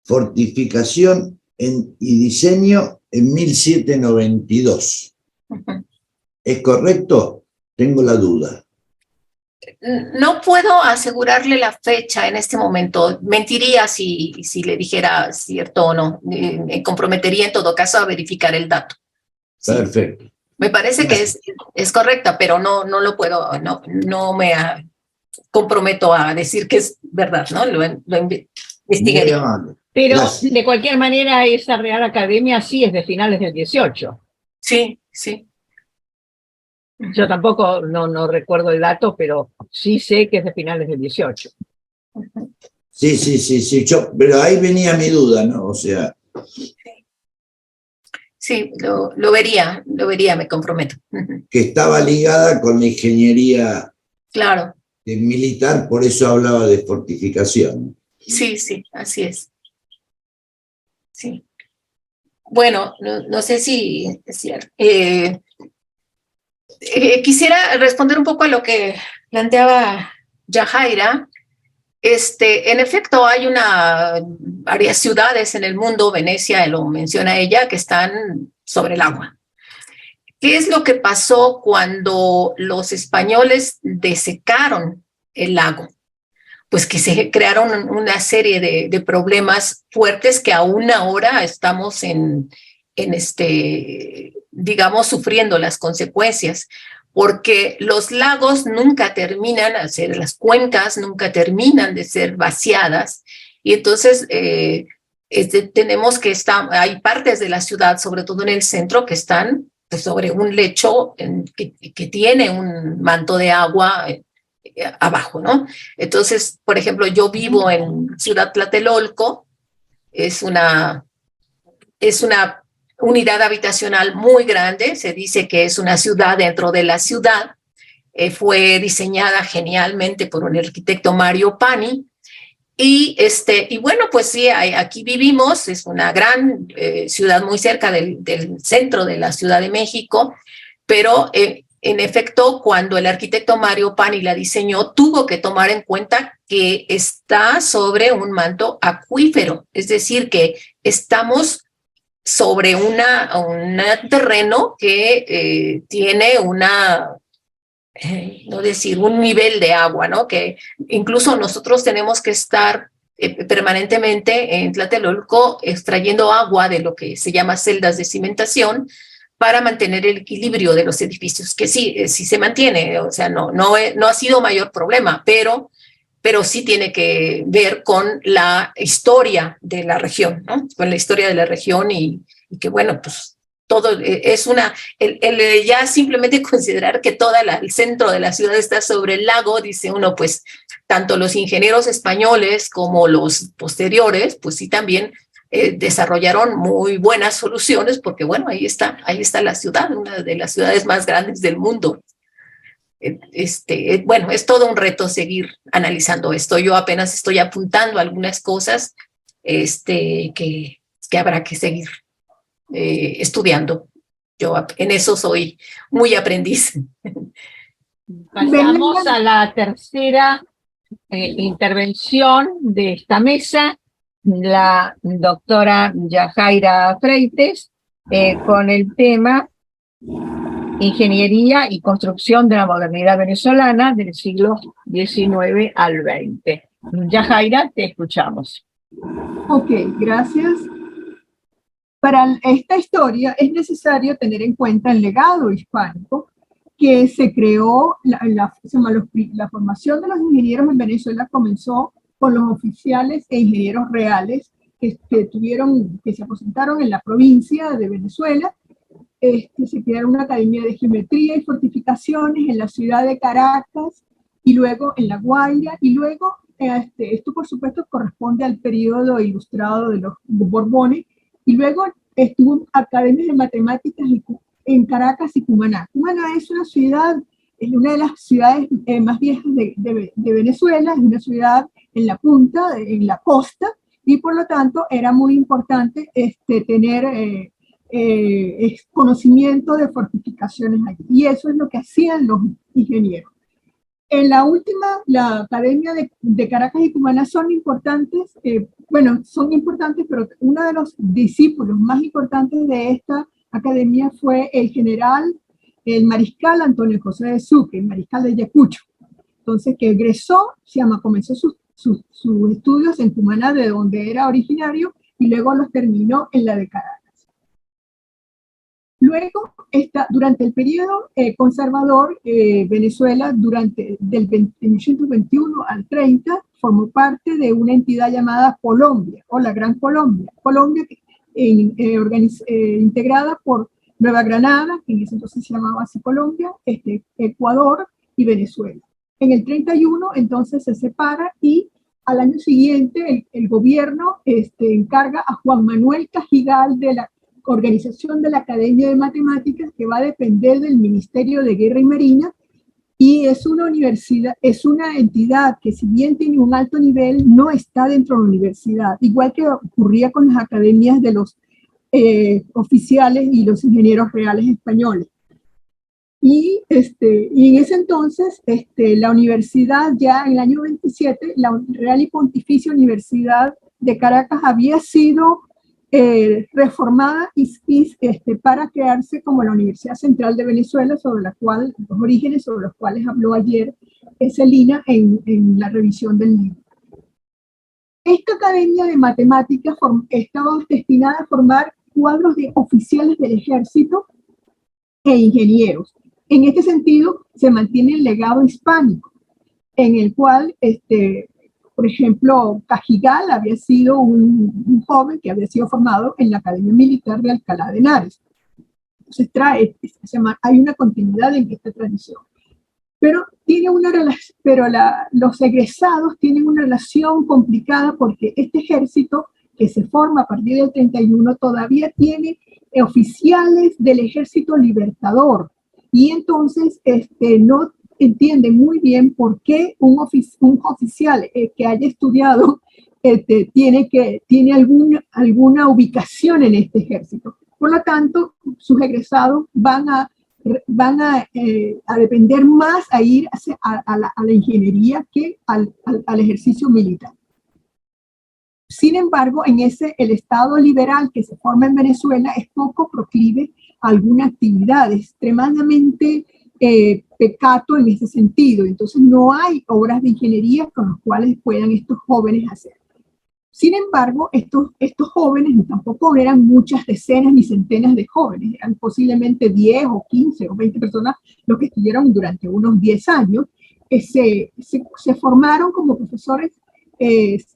Speaker 2: Fortificación y Diseño en 1792. ¿Es correcto? Tengo la duda.
Speaker 4: No puedo asegurarle la fecha en este momento. Mentiría si le dijera cierto o no. Me comprometería en todo caso a verificar el dato.
Speaker 2: Perfecto.
Speaker 4: Sí. Me parece que es correcta, pero no lo puedo, no me comprometo a decir que es verdad, ¿no? Lo investigaré.
Speaker 1: Pero gracias. De cualquier manera, esa Real Academia sí es de finales del 18.
Speaker 4: Sí, sí.
Speaker 1: Yo tampoco no recuerdo el dato, pero sí sé que es de finales del 18.
Speaker 2: Sí. Pero ahí venía mi duda, ¿no? O sea.
Speaker 4: Sí, lo vería, me comprometo.
Speaker 2: Que estaba ligada con la ingeniería,
Speaker 4: claro,
Speaker 2: militar, por eso hablaba de fortificación.
Speaker 4: Sí, así es. Sí. Bueno, no sé si es cierto. Quisiera responder un poco a lo que planteaba Yajaira. En efecto, hay varias ciudades en el mundo, Venecia, lo menciona ella, que están sobre el agua. ¿Qué es lo que pasó cuando los españoles desecaron el lago? Pues que se crearon una serie de problemas fuertes que aún ahora estamos digamos, sufriendo las consecuencias, porque los lagos nunca terminan las cuencas nunca terminan de ser vaciadas, y entonces tenemos hay partes de la ciudad, sobre todo en el centro, que están sobre un lecho que tiene un manto de agua abajo, ¿no? Entonces, por ejemplo, yo vivo en Ciudad Tlatelolco, es una unidad habitacional muy grande, se dice que es una ciudad dentro de la ciudad, fue diseñada genialmente por un arquitecto Mario Pani, y bueno, pues sí, aquí vivimos, es una gran ciudad muy cerca del centro de la Ciudad de México, pero en efecto, cuando el arquitecto Mario Pani la diseñó, tuvo que tomar en cuenta que está sobre un manto acuífero, es decir, que estamos sobre un terreno que tiene no decir, un nivel de agua, ¿no? Que incluso nosotros tenemos que estar permanentemente en Tlatelolco extrayendo agua de lo que se llama celdas de cimentación para mantener el equilibrio de los edificios, que sí se mantiene, o sea, no ha sido mayor problema, pero sí tiene que ver con la historia de la región, ¿no? Con la historia de la región y que, bueno, pues todo es ya simplemente considerar que el centro de la ciudad está sobre el lago, dice uno, pues tanto los ingenieros españoles como los posteriores, pues sí también desarrollaron muy buenas soluciones, porque bueno, ahí está la ciudad, una de las ciudades más grandes del mundo. Bueno, es todo un reto seguir analizando esto. Yo apenas estoy apuntando algunas cosas que habrá que seguir estudiando. Yo en eso soy muy aprendiz.
Speaker 1: Pasamos a la tercera intervención de esta mesa, la doctora Yajaira Freites, con el tema Ingeniería y construcción de la modernidad venezolana del siglo XIX al XX. Yajaira, te escuchamos.
Speaker 3: Ok, gracias. Para esta historia es necesario tener en cuenta el legado hispánico que se creó, la formación de los ingenieros en Venezuela comenzó con los oficiales e ingenieros reales que se aposentaron en la provincia de Venezuela. Se crearon una academia de geometría y fortificaciones en la ciudad de Caracas y luego en La Guaira, y luego esto por supuesto corresponde al periodo ilustrado de los Borbones, y luego estuvo academias de matemáticas en Caracas y Cumaná. Cumaná es una de las ciudades más viejas de Venezuela, es una ciudad en la punta, en la costa, y por lo tanto era muy importante tener conocimiento de fortificaciones allí. Y eso es lo que hacían los ingenieros. En la última, la Academia de Caracas y Cumaná son importantes, pero uno de los discípulos más importantes de esta academia fue el mariscal Antonio José de Sucre, el mariscal de Ayacucho. Entonces, que comenzó sus estudios en Cumaná, de donde era originario, y luego los terminó en la de Caracas. Luego, durante el periodo conservador, Venezuela, del 1921 al 30, formó parte de una entidad llamada Colombia, o la Gran Colombia. Colombia integrada por Nueva Granada, que en ese entonces se llamaba así Colombia, Ecuador y Venezuela. En el 31, entonces, se separa y al año siguiente el gobierno encarga a Juan Manuel Cajigal de la organización de la Academia de Matemáticas, que va a depender del Ministerio de Guerra y Marina, y es una universidad, es una entidad que, si bien tiene un alto nivel, no está dentro de la universidad, igual que ocurría con las academias de los oficiales y los ingenieros reales españoles. Y en ese entonces, la universidad, ya en el año 27, la Real y Pontificia Universidad de Caracas había sido reformada para crearse como la Universidad Central de Venezuela, los orígenes sobre los cuales habló ayer Celina en la revisión del libro. Esta academia de matemáticas estaba destinada a formar cuadros de oficiales del ejército e ingenieros. En este sentido, se mantiene el legado hispánico, en el cual por ejemplo, Cajigal había sido un joven que había sido formado en la Academia Militar de Alcalá de Henares. Entonces hay una continuidad en esta tradición. Pero, los egresados tienen una relación complicada porque este ejército que se forma a partir del 31 todavía tiene oficiales del Ejército Libertador, y entonces no entienden muy bien por qué un oficial que haya estudiado tiene alguna ubicación en este ejército. Por lo tanto, sus egresados van a depender más a ir a la ingeniería que al ejercicio militar. Sin embargo, el Estado liberal que se forma en Venezuela es poco proclive a alguna actividad, es extremadamente pecato en ese sentido. Entonces no hay obras de ingeniería con las cuales puedan estos jóvenes hacer. Sin embargo, estos jóvenes tampoco eran muchas decenas ni centenas de jóvenes, eran posiblemente 10 o 15 o 20 personas los que estudiaron durante unos 10 años, se formaron como profesores,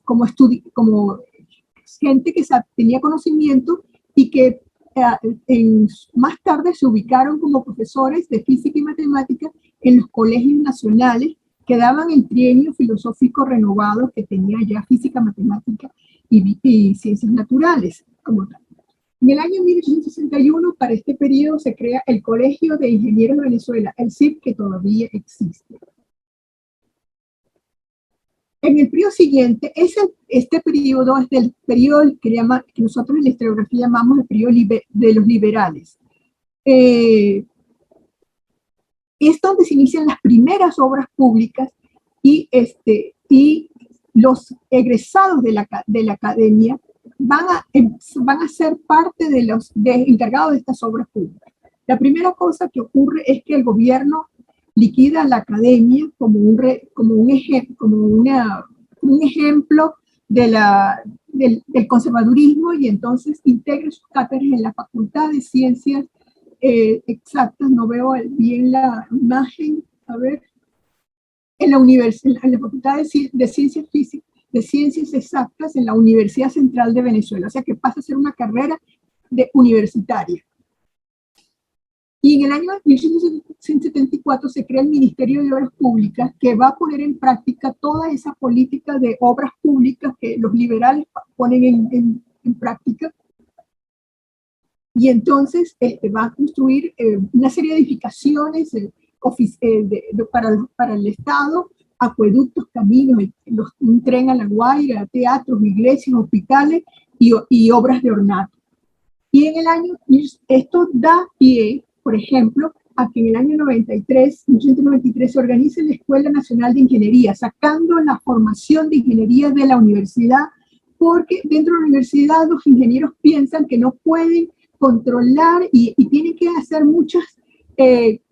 Speaker 3: como gente que tenía conocimiento y que más tarde se ubicaron como profesores de física y matemática en los colegios nacionales que daban el trienio filosófico renovado que tenía ya física, matemática y ciencias naturales como tal. En el año 1861, para este periodo, se crea el Colegio de Ingenieros de Venezuela, el CIV, que todavía existe. En el periodo siguiente, este periodo es del periodo que nosotros en la historiografía llamamos el periodo de los liberales. Es donde se inician las primeras obras públicas y los egresados de la academia van a ser parte de los encargados de estas obras públicas. La primera cosa que ocurre es que el gobierno liquida la academia como un ejemplo del conservadurismo, y entonces integra sus cátedras en la Facultad de Ciencias Exactas, no veo bien la imagen, a ver, en la Facultad de Ciencias Físicas, de Ciencias Exactas en la Universidad Central de Venezuela, o sea que pasa a ser una carrera universitaria. Y en el año 1874 se crea el Ministerio de Obras Públicas, que va a poner en práctica toda esa política de obras públicas que los liberales ponen en práctica. Y entonces va a construir una serie de edificaciones para el Estado, acueductos, caminos, un tren a La Guaira, teatros, iglesias, hospitales y obras de ornato. Y en el año, esto da pie, por ejemplo, a que en el año 1893 se organice la Escuela Nacional de Ingeniería, sacando la formación de ingeniería de la universidad, porque dentro de la universidad los ingenieros piensan que no pueden controlar y tienen que hacer muchas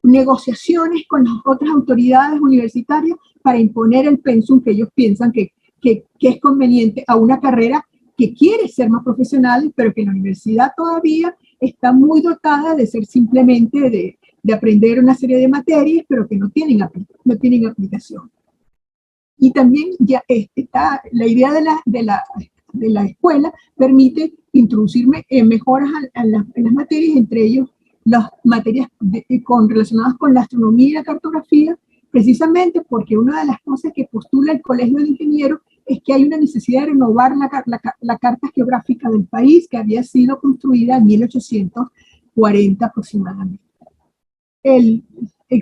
Speaker 3: negociaciones con las otras autoridades universitarias para imponer el pensum que ellos piensan que es conveniente a una carrera que quiere ser más profesional, pero que la universidad todavía está muy dotada de ser simplemente de aprender una serie de materias, pero que no tienen aplicación. Y también ya está la idea de la escuela permite introducir mejoras en las materias, entre ellos las materias relacionadas con la astronomía y la cartografía, precisamente porque una de las cosas que postula el Colegio de Ingenieros es que hay una necesidad de renovar la carta geográfica del país, que había sido construida en 1840 aproximadamente. El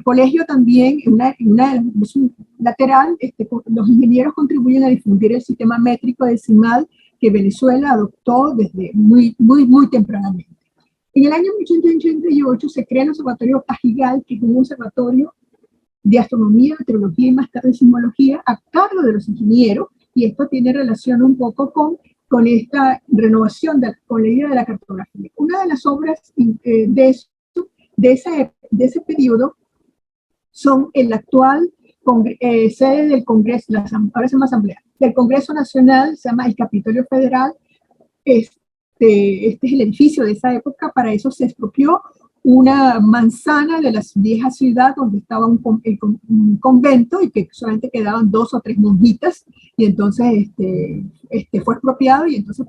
Speaker 3: colegio también, es un lateral, los ingenieros contribuyen a difundir el sistema métrico decimal que Venezuela adoptó desde muy tempranamente. En el año 1888 se crea el Observatorio Cajigal, que es un observatorio de astronomía, meteorología y más tarde sismología a cargo de los ingenieros, y esto tiene relación un poco con esta renovación con la idea de la cartografía. Una de las obras de ese periodo son el actual sede del Congreso, ahora se llama Asamblea, del Congreso Nacional, se llama el Capitolio Federal. Este es el edificio de esa época. Para eso se expropió una manzana de la vieja ciudad donde estaba un convento y que solamente quedaban 2 o 3 monjitas, y entonces fue expropiado, y entonces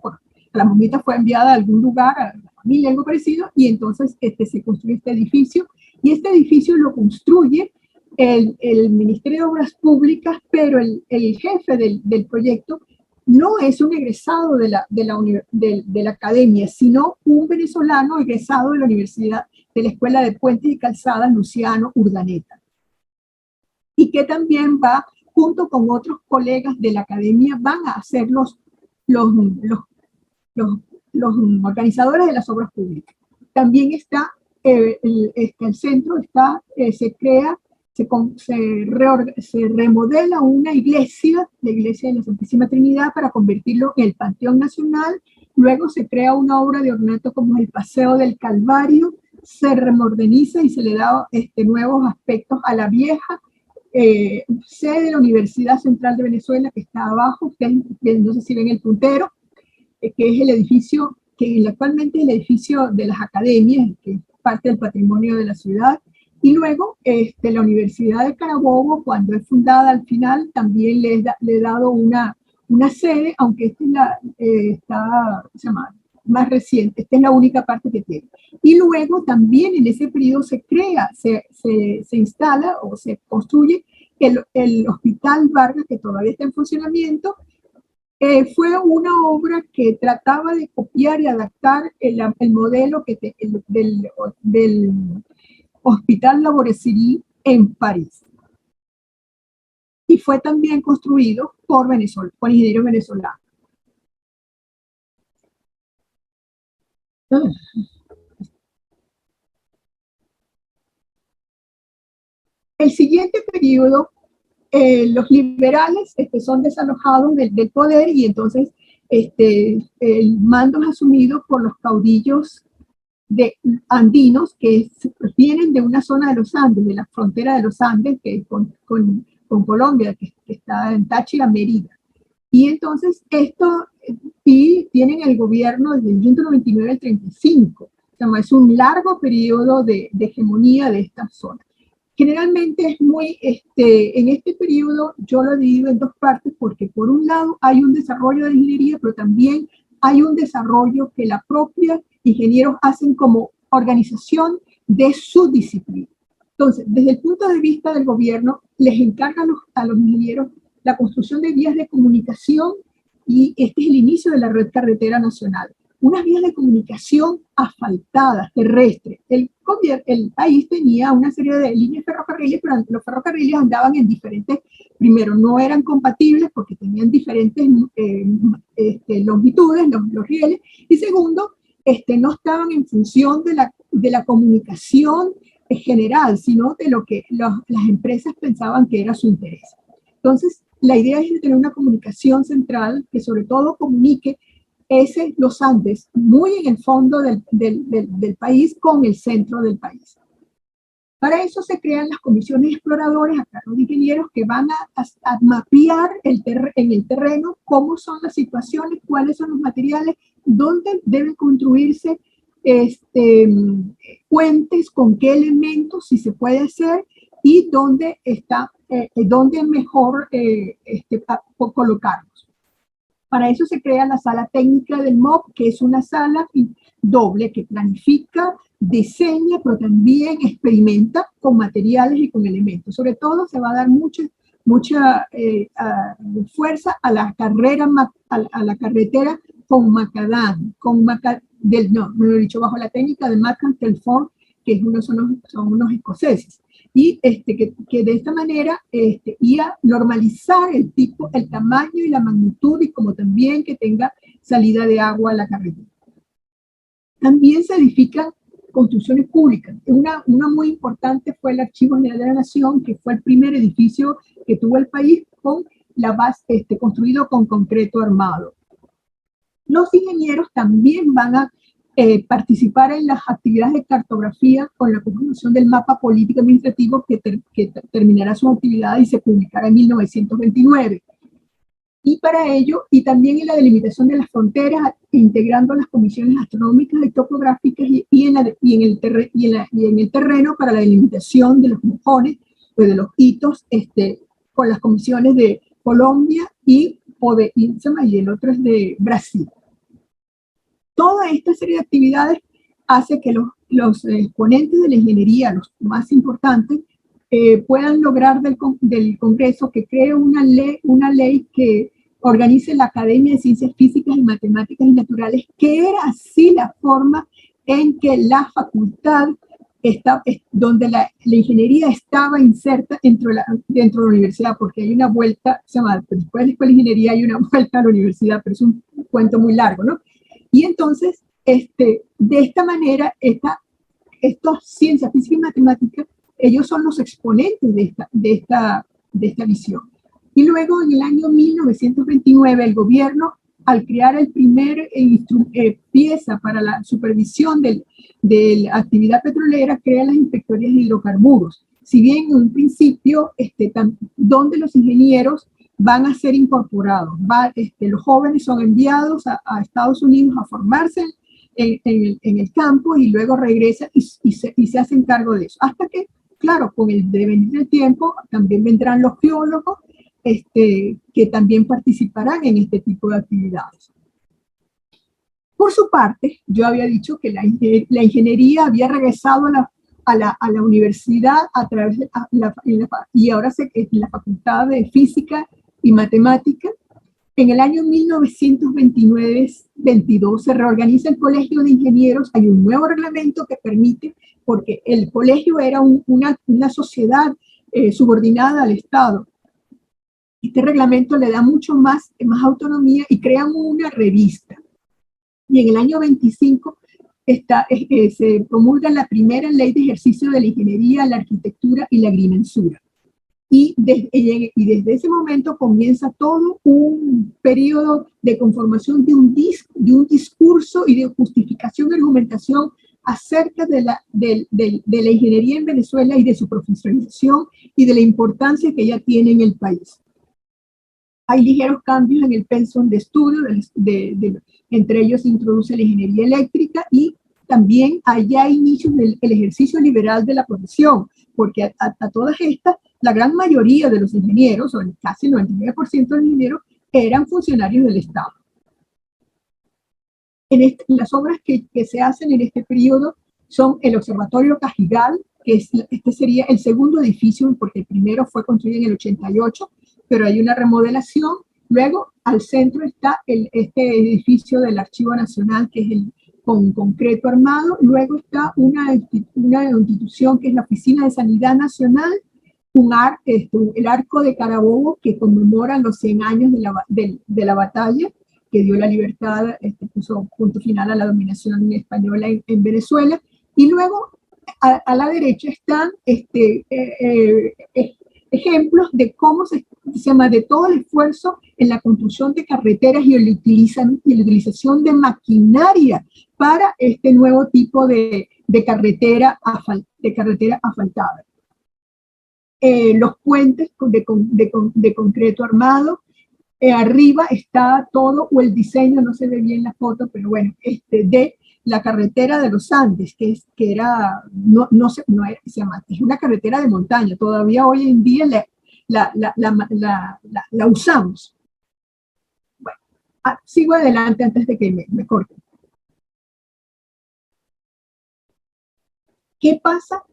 Speaker 3: la monjita fue enviada a algún lugar, a la familia, algo parecido, y entonces se construye este edificio, y este edificio lo construye el Ministerio de Obras Públicas, pero el jefe del proyecto no es un egresado de la academia, sino un venezolano egresado de la Universidad, de la Escuela de Puentes y Calzadas, Luciano Urdaneta, y que también va, junto con otros colegas de la academia, van a ser los organizadores de las obras públicas. También está el centro, se crea, se remodela una iglesia, la iglesia de la Santísima Trinidad, para convertirlo en el Panteón Nacional. Luego se crea una obra de ornato como el Paseo del Calvario, se remoderniza y se le da nuevos aspectos a la vieja sede de la Universidad Central de Venezuela, que está abajo, no sé si ven el puntero, que es el edificio, que actualmente es el edificio de las academias, que es parte del patrimonio de la ciudad. Y luego la Universidad de Carabobo, cuando es fundada al final, también le he dado una sede, aunque esta está más reciente, esta es la única parte que tiene. Y luego también en ese periodo se crea, se instala o se construye el Hospital Vargas, que todavía está en funcionamiento. Fue una obra que trataba de copiar y adaptar el modelo del Hospital Laboratoire en París. Y fue también construido por ingenieros venezolanos. El siguiente periodo, los liberales son desalojados del poder, y entonces el mando es asumido por los caudillos andinos que vienen de una zona de los Andes, de la frontera de los Andes, que con Colombia, que está en Táchira, Mérida. Y entonces y tienen el gobierno desde el 199 al 35. O sea, es un largo periodo de hegemonía de esta zona. Generalmente es en este periodo yo lo divido en dos partes, porque por un lado hay un desarrollo de la ingeniería, pero también hay un desarrollo que la propia ingenieros hacen como organización de su disciplina. Entonces, desde el punto de vista del gobierno, les encargan a los ingenieros la construcción de vías de comunicación, y este es el inicio de la red carretera nacional. Unas vías de comunicación asfaltadas, terrestres. El país tenía una serie de líneas ferrocarriles, pero los ferrocarriles andaban en diferentes, primero, no eran compatibles porque tenían diferentes longitudes, los rieles, y segundo, no estaban en función de la comunicación general, sino de lo que las empresas pensaban que era su interés. Entonces, la idea es tener una comunicación central que sobre todo comunique los Andes muy en el fondo del país con el centro del país. Para eso se crean las comisiones exploradoras a cargo de ingenieros que van a mapear en el terreno cómo son las situaciones, cuáles son los materiales, dónde deben construirse puentes, con qué elementos, si se puede hacer, y dónde es mejor colocarlos. Para eso se crea la sala técnica del MOB, que es una sala doble que planifica, diseña, pero también experimenta con materiales y con elementos. Sobre todo se va a dar mucha fuerza a la carretera con macadam, bajo la técnica de Mac-Telford, que son unos escoceses. Y que de esta manera y a normalizar el tamaño y la magnitud, y como también que tenga salida de agua a la carretera. También se edifican construcciones públicas. Una muy importante fue el Archivo General de la Nación, que fue el primer edificio que tuvo el país con la base, construido con concreto armado. Los ingenieros también van a participar en las actividades de cartografía con la construcción del mapa político administrativo que terminará su actividad y se publicará en 1929. Y para ello, y también en la delimitación de las fronteras, integrando las comisiones astronómicas y topográficas y en el terreno para la delimitación de los mojones, pues de los hitos, con las comisiones de Colombia y el otro es de Brasil. Toda esta serie de actividades hace que los exponentes de la ingeniería, los más importantes, puedan lograr del Congreso que cree una ley que organice la Academia de Ciencias Físicas y Matemáticas y Naturales, que era así la forma en que la facultad donde la ingeniería estaba inserta dentro de la universidad, porque hay una vuelta, se llama, después de la escuela de ingeniería hay una vuelta a la universidad, pero es un cuento muy largo, ¿no? Y entonces, de esta manera, estos ciencias físicas y matemáticas, ellos son los exponentes de esta visión. Y luego, en el año 1929, el gobierno, al crear el primer pieza para la supervisión de la actividad petrolera, crea las inspectorías de hidrocarburos. Si bien en un principio, donde los ingenieros van a ser incorporados, los jóvenes son enviados a Estados Unidos a formarse en el campo y luego regresan y se hacen cargo de eso. Hasta que, claro, con el devenir del tiempo, también vendrán los geólogos, que también participarán en este tipo de actividades. Por su parte, yo había dicho que la ingeniería había regresado a la universidad a través de y ahora en la Facultad de Física y Matemática. En el año 1929-22 se reorganiza el Colegio de Ingenieros, hay un nuevo reglamento que permite, porque el colegio era una sociedad subordinada al Estado. Este reglamento le da mucho más autonomía y crean una revista. Y en el año 25 se promulga la primera ley de ejercicio de la ingeniería, la arquitectura y la agrimensura. Y desde ese momento comienza todo un periodo de conformación de un discurso y de justificación y argumentación acerca de la ingeniería en Venezuela y de su profesionalización y de la importancia que ella tiene en el país. Hay ligeros cambios en el pensum de estudio, entre ellos se introduce la ingeniería eléctrica y también allá hay inicios del ejercicio liberal de la profesión, porque a todas estas, la gran mayoría de los ingenieros, o casi el 99% de los ingenieros, eran funcionarios del Estado. Las obras que se hacen en este periodo son el Observatorio Cajigal, que este sería el segundo edificio, porque el primero fue construido en el 88, pero hay una remodelación. Luego, al centro está este edificio del Archivo Nacional, que es con concreto armado. Luego está una institución que es la Oficina de Sanidad Nacional, el Arco de Carabobo, que conmemora los 100 años de la batalla que dio la libertad, puso punto final a la dominación española en Venezuela. Y luego, a la derecha están ejemplos de cómo se llama, de todo el esfuerzo en la construcción de carreteras y la utilización de maquinaria para este nuevo tipo de carretera asfaltada. Los puentes de concreto armado. Arriba está todo, o el diseño, no se ve bien la foto, pero bueno, de la carretera de los Andes, es una carretera de montaña. Todavía hoy en día la usamos. Bueno, sigo adelante antes de que me corten. ¿Qué pasa?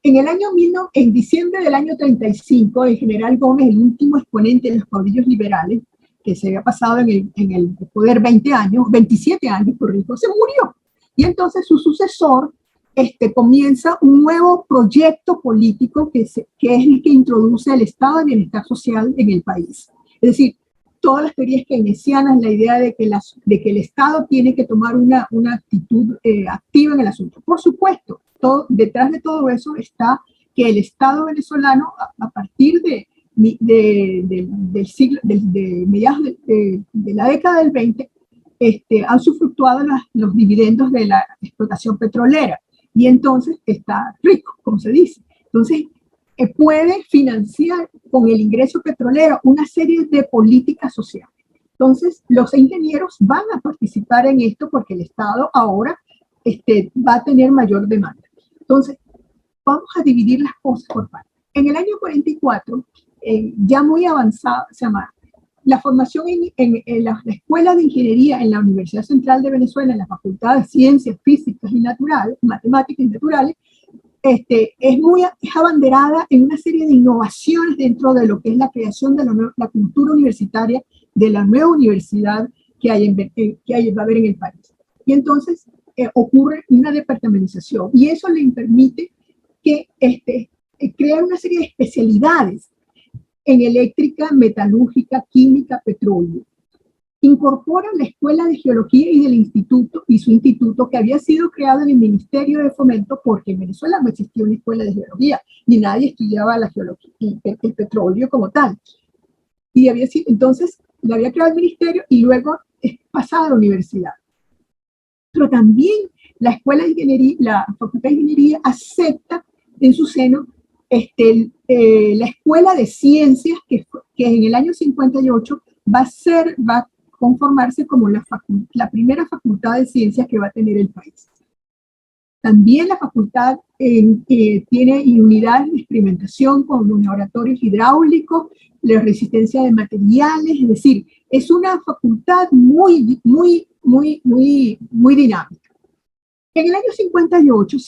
Speaker 3: En diciembre del año 35, el general Gómez, el último exponente de los caudillos liberales, que se había pasado en el poder 27 años, se murió. Y entonces su sucesor comienza un nuevo proyecto político que es el que introduce el estado de bienestar social en el país. Es decir, todas las teorías keynesianas, la idea de que el Estado tiene que tomar una actitud activa en el asunto. Por supuesto, detrás de todo eso está que el Estado venezolano, a partir de mediados de la década del 20, han usufructuado los dividendos de la explotación petrolera y entonces está rico, como se dice. Entonces, puede financiar con el ingreso petrolero una serie de políticas sociales. Entonces, los ingenieros van a participar en esto porque el Estado ahora va a tener mayor demanda. Entonces, vamos a dividir las cosas por partes. En el año 44, ya muy avanzada, se llama la formación en la Escuela de Ingeniería en la Universidad Central de Venezuela, en la Facultad de Ciencias Físicas y Naturales, Matemáticas y Naturales, es abanderada en una serie de innovaciones dentro de lo que es la creación de la cultura universitaria, de la nueva universidad que va a haber en el país. Y entonces ocurre una departamentalización y eso le permite que crear una serie de especialidades en eléctrica, metalúrgica, química, petróleo. Incorpora la Escuela de Geología y su instituto que había sido creado en el Ministerio de Fomento, porque en Venezuela no existía una escuela de geología, ni nadie estudiaba la geología, el petróleo como tal. Y entonces la había creado el ministerio y luego es pasada a la universidad. Pero también la Escuela de Ingeniería, la Facultad de Ingeniería acepta en su seno la Escuela de Ciencias que en el año 58 va a conformarse como la primera facultad de ciencias que va a tener el país. También la facultad tiene unidades de experimentación con los laboratorios hidráulicos, la resistencia de materiales, es decir, es una facultad muy dinámica. En el año 58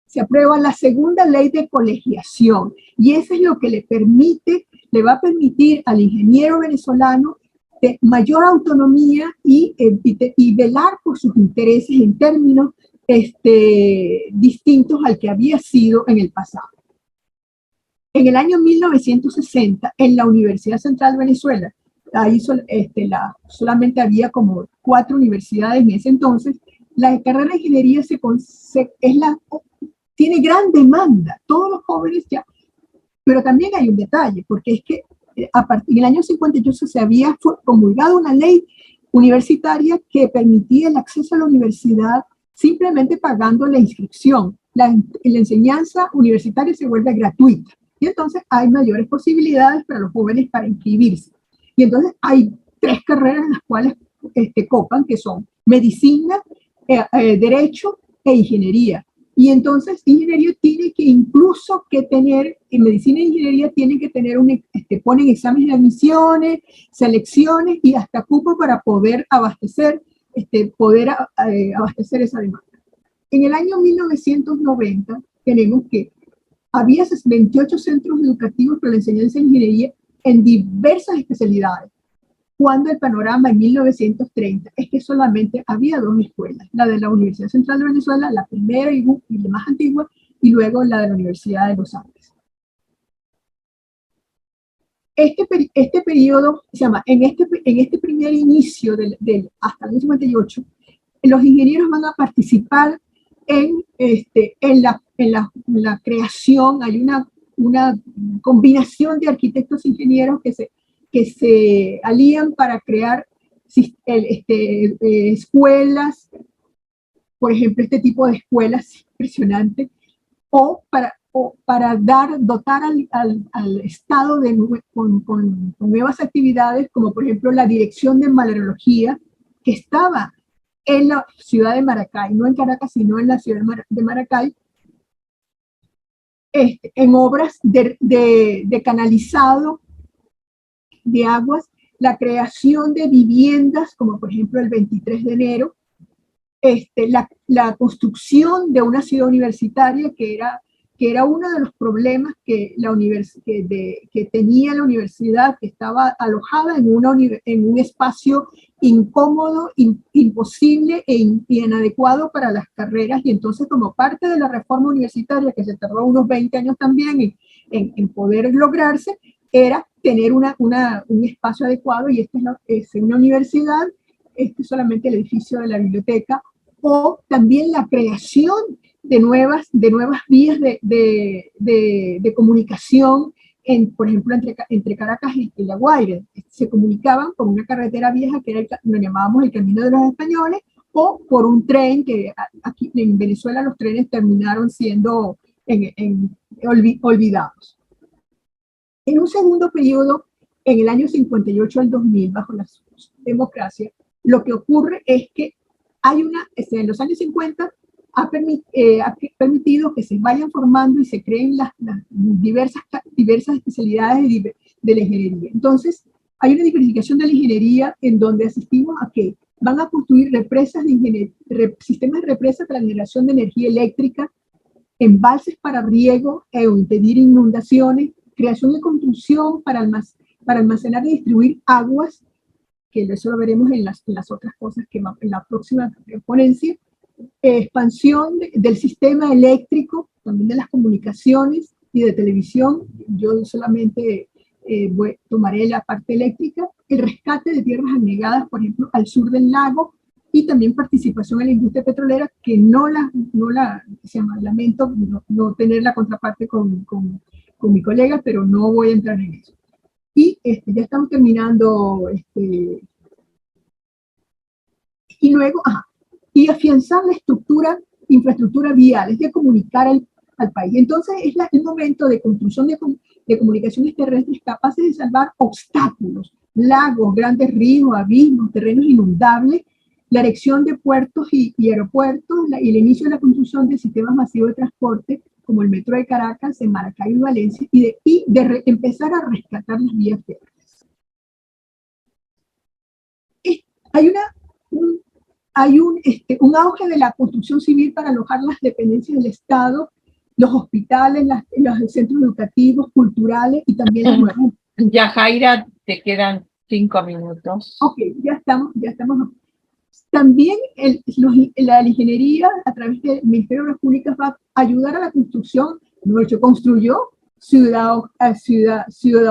Speaker 3: se aprueba la segunda ley de colegiación y eso es lo que le va a permitir al ingeniero venezolano de mayor autonomía y velar por sus intereses en términos distintos al que había sido en el pasado. En el año 1960, en la Universidad Central de Venezuela, ahí solamente había como 4 universidades en ese entonces, la carrera de ingeniería tiene gran demanda, todos los jóvenes ya, pero también hay un detalle, porque es que a partir del año 58 se había promulgado una ley universitaria que permitía el acceso a la universidad simplemente pagando la inscripción. La enseñanza universitaria se vuelve gratuita y entonces hay mayores posibilidades para los jóvenes para inscribirse. Y entonces hay 3 carreras en las cuales copan, que son medicina, derecho e ingeniería. Y entonces ingeniería tiene que incluso tener, en medicina e ingeniería tienen que tener ponen exámenes de admisiones, selecciones y hasta cupo para poder abastecer esa demanda. En el año 1990 tenemos que había 28 centros educativos para la enseñanza de ingeniería en diversas especialidades, cuando el panorama en 1930 es que solamente había 2 escuelas, la de la Universidad Central de Venezuela, la primera y la más antigua, y luego la de la Universidad de los Andes. Este periodo, se llama, en este primer inicio hasta el 58, los ingenieros van a participar en la creación, hay una combinación de arquitectos e ingenieros que se alían para crear escuelas, por ejemplo, este tipo de escuelas impresionantes, o para dotar al Estado con nuevas actividades, como por ejemplo la dirección de mineralogía, que estaba en la ciudad de Maracay, no en Caracas, sino en la ciudad de Maracay, en obras de canalizado de aguas, la creación de viviendas, como por ejemplo el 23 de enero, la construcción de una ciudad universitaria que era uno de los problemas que tenía la universidad, que estaba alojada en un espacio incómodo, imposible e inadecuado para las carreras, y entonces como parte de la reforma universitaria, que se tardó unos 20 años también en poder lograrse, era tener un espacio adecuado, y esta es una universidad, este es solamente el edificio de la biblioteca, o también la creación de nuevas vías de comunicación, por ejemplo, entre Caracas y La Guaira. Se comunicaban por una carretera vieja que lo llamábamos el Camino de los Españoles, o por un tren, que aquí en Venezuela los trenes terminaron siendo olvidados. En un segundo periodo, en el año 58 al 2000, bajo la democracia, lo que ocurre es que en los años 50 ha permitido que se vayan formando y se creen las diversas especialidades de la ingeniería. Entonces, hay una diversificación de la ingeniería en donde asistimos a que van a construir represas sistemas de represas para la generación de energía eléctrica, embalses para riego e impedir inundaciones, creación de construcción para almacenar y distribuir aguas, que eso lo veremos en las otras cosas que en la próxima ponencia, expansión del sistema eléctrico, también de las comunicaciones y de televisión. Yo solamente tomaré la parte eléctrica, el rescate de tierras anegadas, por ejemplo, al sur del lago, y también participación en la industria petrolera, que lamento no tener la contraparte con mi colega, pero no voy a entrar en eso. Y ya estamos terminando, y luego, y afianzar la infraestructura vial, es de comunicar al país. Entonces es el momento de construcción de comunicaciones terrestres capaces de salvar obstáculos, lagos, grandes ríos, abismos, terrenos inundables, la erección de puertos y aeropuertos, y el inicio de la construcción de sistemas masivos de transporte, como el metro de Caracas, en Maracay y Valencia, y de empezar a rescatar las vías férreas. Hay un auge de la construcción civil para alojar las dependencias del Estado, los hospitales, los centros educativos, culturales y también las nuevas.
Speaker 1: Yajaira, te quedan 5 minutos.
Speaker 3: Ok, ya estamos. También la ingeniería, a través del Ministerio de Obras Públicas, va a ayudar a la construcción. Construyó Ciudad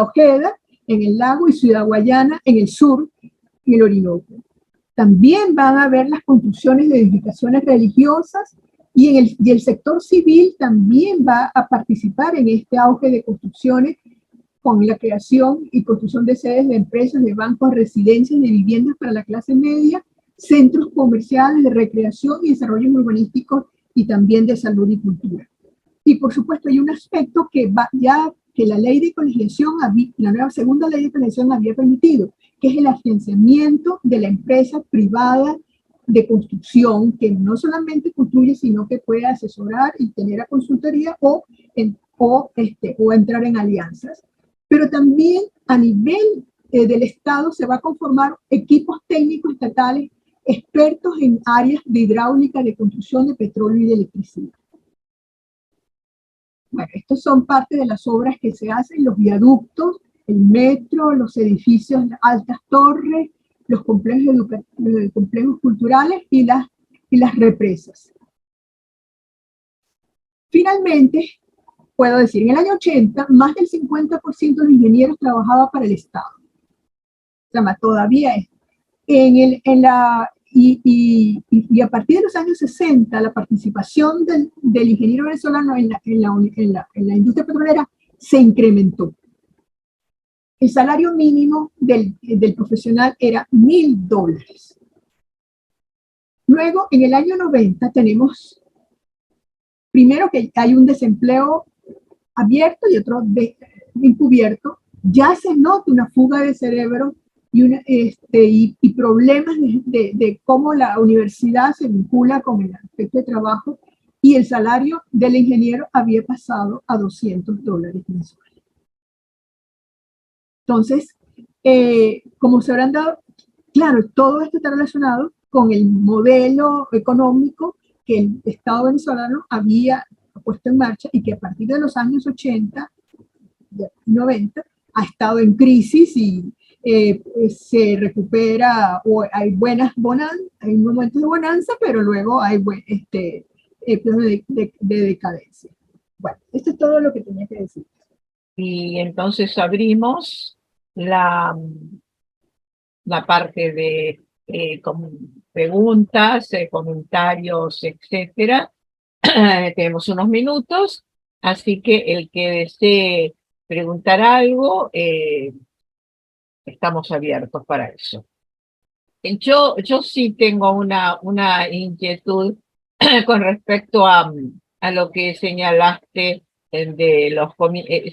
Speaker 3: Ojeda en el lago y Ciudad Guayana en el sur, en el Orinoco. También van a haber las construcciones de edificaciones religiosas, y el sector civil también va a participar en este auge de construcciones, con la creación y construcción de sedes de empresas, de bancos, residencias, de viviendas para la clase media, centros comerciales de recreación y desarrollos urbanísticos, y también de salud y cultura. Y por supuesto hay un aspecto que la ley de colegiación, la nueva segunda ley de colegiación había permitido, que es el financiamiento de la empresa privada de construcción, que no solamente construye, sino que puede asesorar y tener a consultoría o entrar en alianzas. Pero también a nivel del Estado se va a conformar equipos técnicos estatales expertos en áreas de hidráulica, de construcción de petróleo y de electricidad. Bueno, estos son parte de las obras que se hacen: los viaductos, el metro, los edificios, altas torres, los complejos culturales y las represas. Finalmente, puedo decir, en el año 80, más del 50% de los ingenieros trabajaba para el Estado. O sea, todavía es. Y a partir de los años 60, la participación del ingeniero venezolano en la industria petrolera se incrementó. El salario mínimo del profesional era $1.000. Luego, en el año 90, tenemos, primero, que hay un desempleo abierto y otro encubierto. Ya se nota una fuga de cerebro y problemas de cómo la universidad se vincula con el aspecto de trabajo, y el salario del ingeniero había pasado a $200 mensuales. Entonces, como se habrán dado, claro, todo esto está relacionado con el modelo económico que el Estado venezolano había puesto en marcha, y que a partir de los años 80, 90, ha estado en crisis, y se recupera, o hay hay momentos de bonanza, pero luego hay planos de decadencia. Bueno, esto es todo lo que tenía que decir.
Speaker 1: Y entonces abrimos la parte de preguntas, comentarios, etcétera. Tenemos unos minutos, así que el que desee preguntar algo, estamos abiertos para eso. Yo sí tengo una inquietud con respecto a lo que señalaste de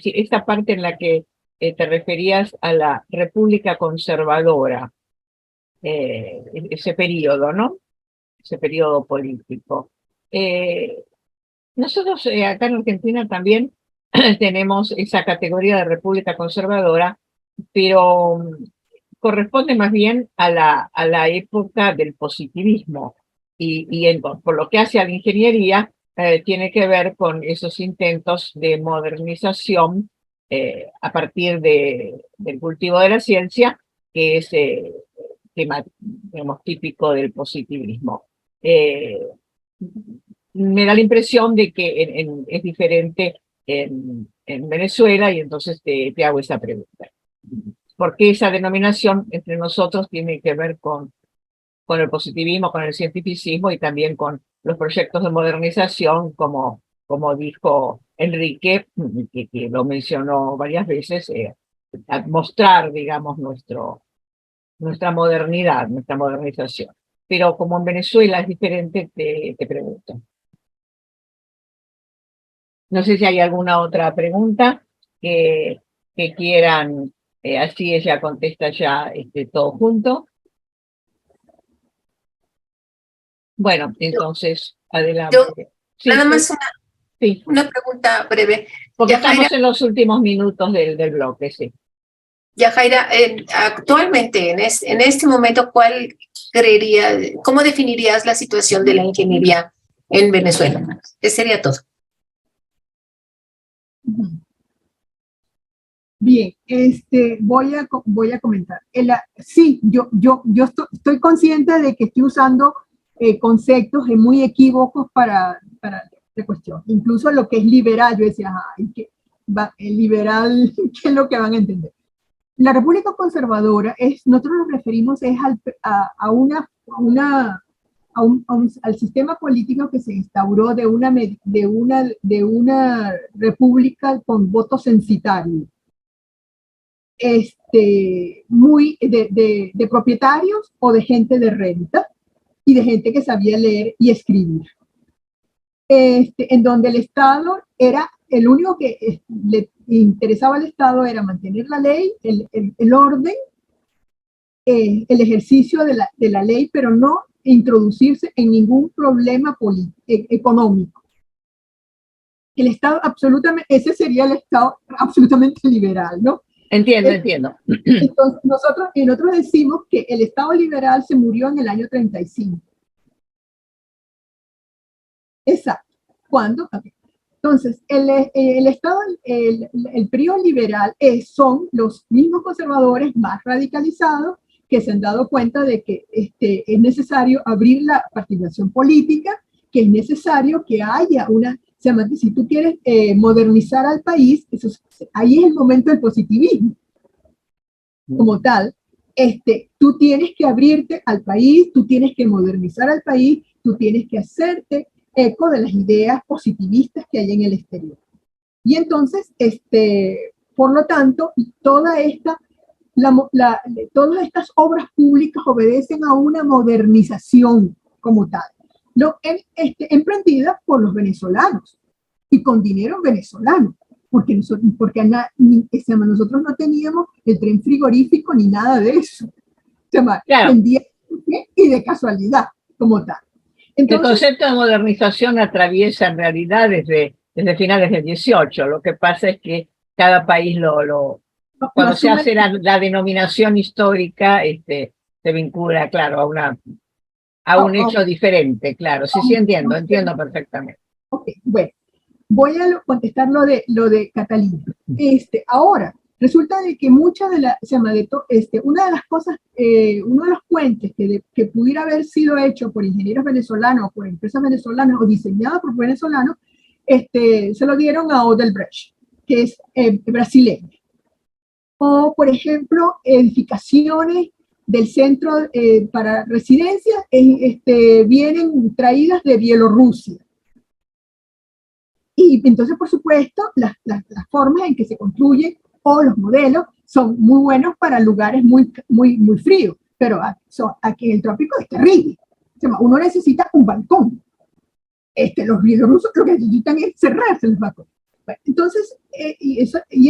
Speaker 1: esta parte en la que te referías a la República Conservadora, ese periodo, ¿no? Ese periodo político. Nosotros acá en Argentina también tenemos esa categoría de República Conservadora, pero corresponde más bien a la época del positivismo por lo que hace a la ingeniería, tiene que ver con esos intentos de modernización a partir del cultivo de la ciencia, que es tema, digamos, típico del positivismo. Me da la impresión de que es diferente en Venezuela, y entonces te hago esa pregunta. Porque esa denominación entre nosotros tiene que ver con el positivismo, con el cientificismo y también con los proyectos de modernización, como dijo Enrique, que lo mencionó varias veces, mostrar, digamos, nuestra modernidad, nuestra modernización. Pero como en Venezuela es diferente, te pregunto. No sé si hay alguna otra pregunta que quieran, así ella contesta ya todo junto. Bueno, entonces, adelante. Sí,
Speaker 4: nada más
Speaker 1: sí.
Speaker 4: una pregunta breve.
Speaker 1: Porque
Speaker 4: Yajaira,
Speaker 1: estamos en los últimos minutos del bloque, sí.
Speaker 4: Yajaira, actualmente, en este momento, ¿cómo definirías la situación de la ingeniería en Venezuela? Eso sería todo.
Speaker 3: Bien, voy a comentar. Sí, yo estoy consciente de que estoy usando conceptos muy equívocos para esta cuestión. Incluso lo que es liberal, yo decía, ay, el liberal, ¿qué es lo que van a entender? La República Conservadora nosotros nos referimos al sistema político que se instauró de una república con voto censitario. Muy de propietarios o de gente de renta y de gente que sabía leer y escribir. En donde el Estado era el único que le interesaba al Estado era mantener la ley, el orden, el ejercicio de la ley, pero no introducirse en ningún problema económico. El Estado absolutamente, ese sería el Estado absolutamente liberal, ¿no?
Speaker 1: Entiendo.
Speaker 3: Entonces, nosotros decimos que el Estado liberal se murió en el año 35. Exacto. ¿Cuándo? Entonces, el Estado, el periodo liberal son los mismos conservadores más radicalizados que se han dado cuenta de que es necesario abrir la participación política, que es necesario que haya si tú quieres modernizar al país, ahí es el momento del positivismo. Como tal, tú tienes que abrirte al país, tú tienes que modernizar al país, tú tienes que hacerte eco de las ideas positivistas que hay en el exterior. Y entonces, por lo tanto, todas estas obras públicas obedecen a una modernización como tal, emprendida por los venezolanos y con dinero venezolano. Porque nosotros no teníamos el tren frigorífico ni nada de eso.
Speaker 1: Claro.
Speaker 3: Y de casualidad, como tal.
Speaker 1: Entonces, el concepto de modernización atraviesa en realidad desde finales del 18. Lo que pasa es que cada país cuando se hace la denominación histórica, se vincula, claro, a un hecho diferente, claro. Sí, entiendo perfectamente.
Speaker 3: Ok, bueno. Voy a contestar lo de Catalina. Ahora, resulta de que una de las cosas, uno de los puentes que pudiera haber sido hecho por ingenieros venezolanos, por empresas venezolanas o diseñado por venezolanos, se lo dieron a Odebrecht, que es brasileño. O, por ejemplo, edificaciones del centro para residencias vienen traídas de Bielorrusia. Y entonces, por supuesto, las formas en que se construyen o los modelos son muy buenos para lugares muy fríos, pero aquí en el trópico es terrible. Uno necesita un balcón. Los bielorrusos lo que necesitan es cerrarse los balcones. Bueno, entonces, y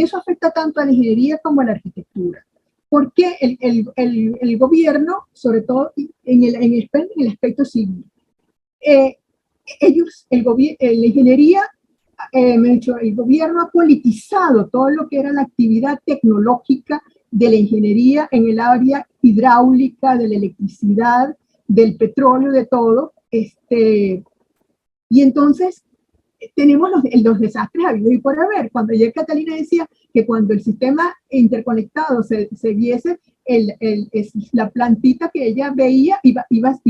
Speaker 3: eso afecta tanto a la ingeniería como a la arquitectura. Porque el gobierno, sobre todo en el aspecto civil, la ingeniería, el gobierno ha politizado todo lo que era la actividad tecnológica de la ingeniería en el área hidráulica, de la electricidad, del petróleo, de todo. Y entonces tenemos los desastres habidos y por haber. Cuando ayer Catalina decía que cuando el sistema interconectado se viese, la plantita que ella veía iba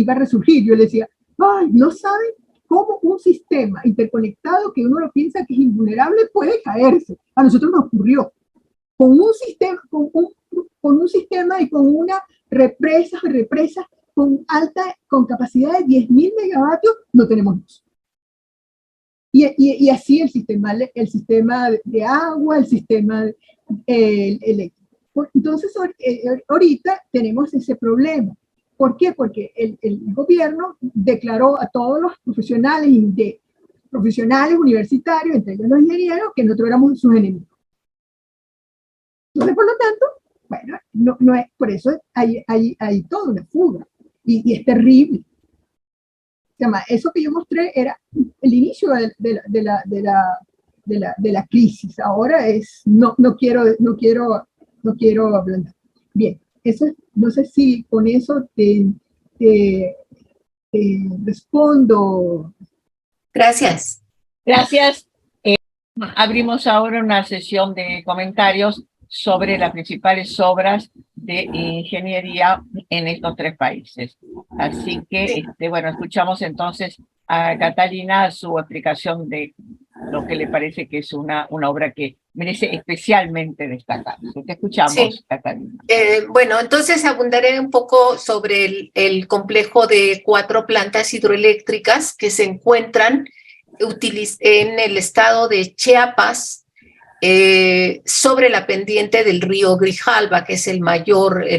Speaker 3: a resurgir. Yo le decía, ay, no saben cómo un sistema interconectado que uno lo piensa que es invulnerable puede caerse. A nosotros nos ocurrió. Con un sistema, con un sistema y con una represa con capacidad de 10.000 megavatios, no tenemos luz. Y así el sistema de agua, el sistema eléctrico. Entonces, ahorita tenemos ese problema. ¿Por qué? Porque el gobierno declaró a todos los profesionales universitarios, entre ellos los ingenieros, que nosotros éramos sus enemigos. Entonces, por lo tanto, bueno, no es, por eso hay toda una fuga. Y es terrible. Eso que yo mostré era el inicio de la crisis. Ahora es, no quiero hablar. Bien, eso, no sé si con eso te respondo.
Speaker 4: Gracias.
Speaker 1: Gracias. Abrimos ahora una sesión de comentarios sobre las principales obras de ingeniería en estos tres países. Así que, bueno, escuchamos entonces a Catalina su explicación de lo que le parece que es una obra que merece especialmente destacar. Te escuchamos, sí. Catalina.
Speaker 4: Bueno, entonces abundaré un poco sobre el complejo de 4 plantas hidroeléctricas que se encuentran en el estado de Chiapas, sobre la pendiente del río Grijalva, que es el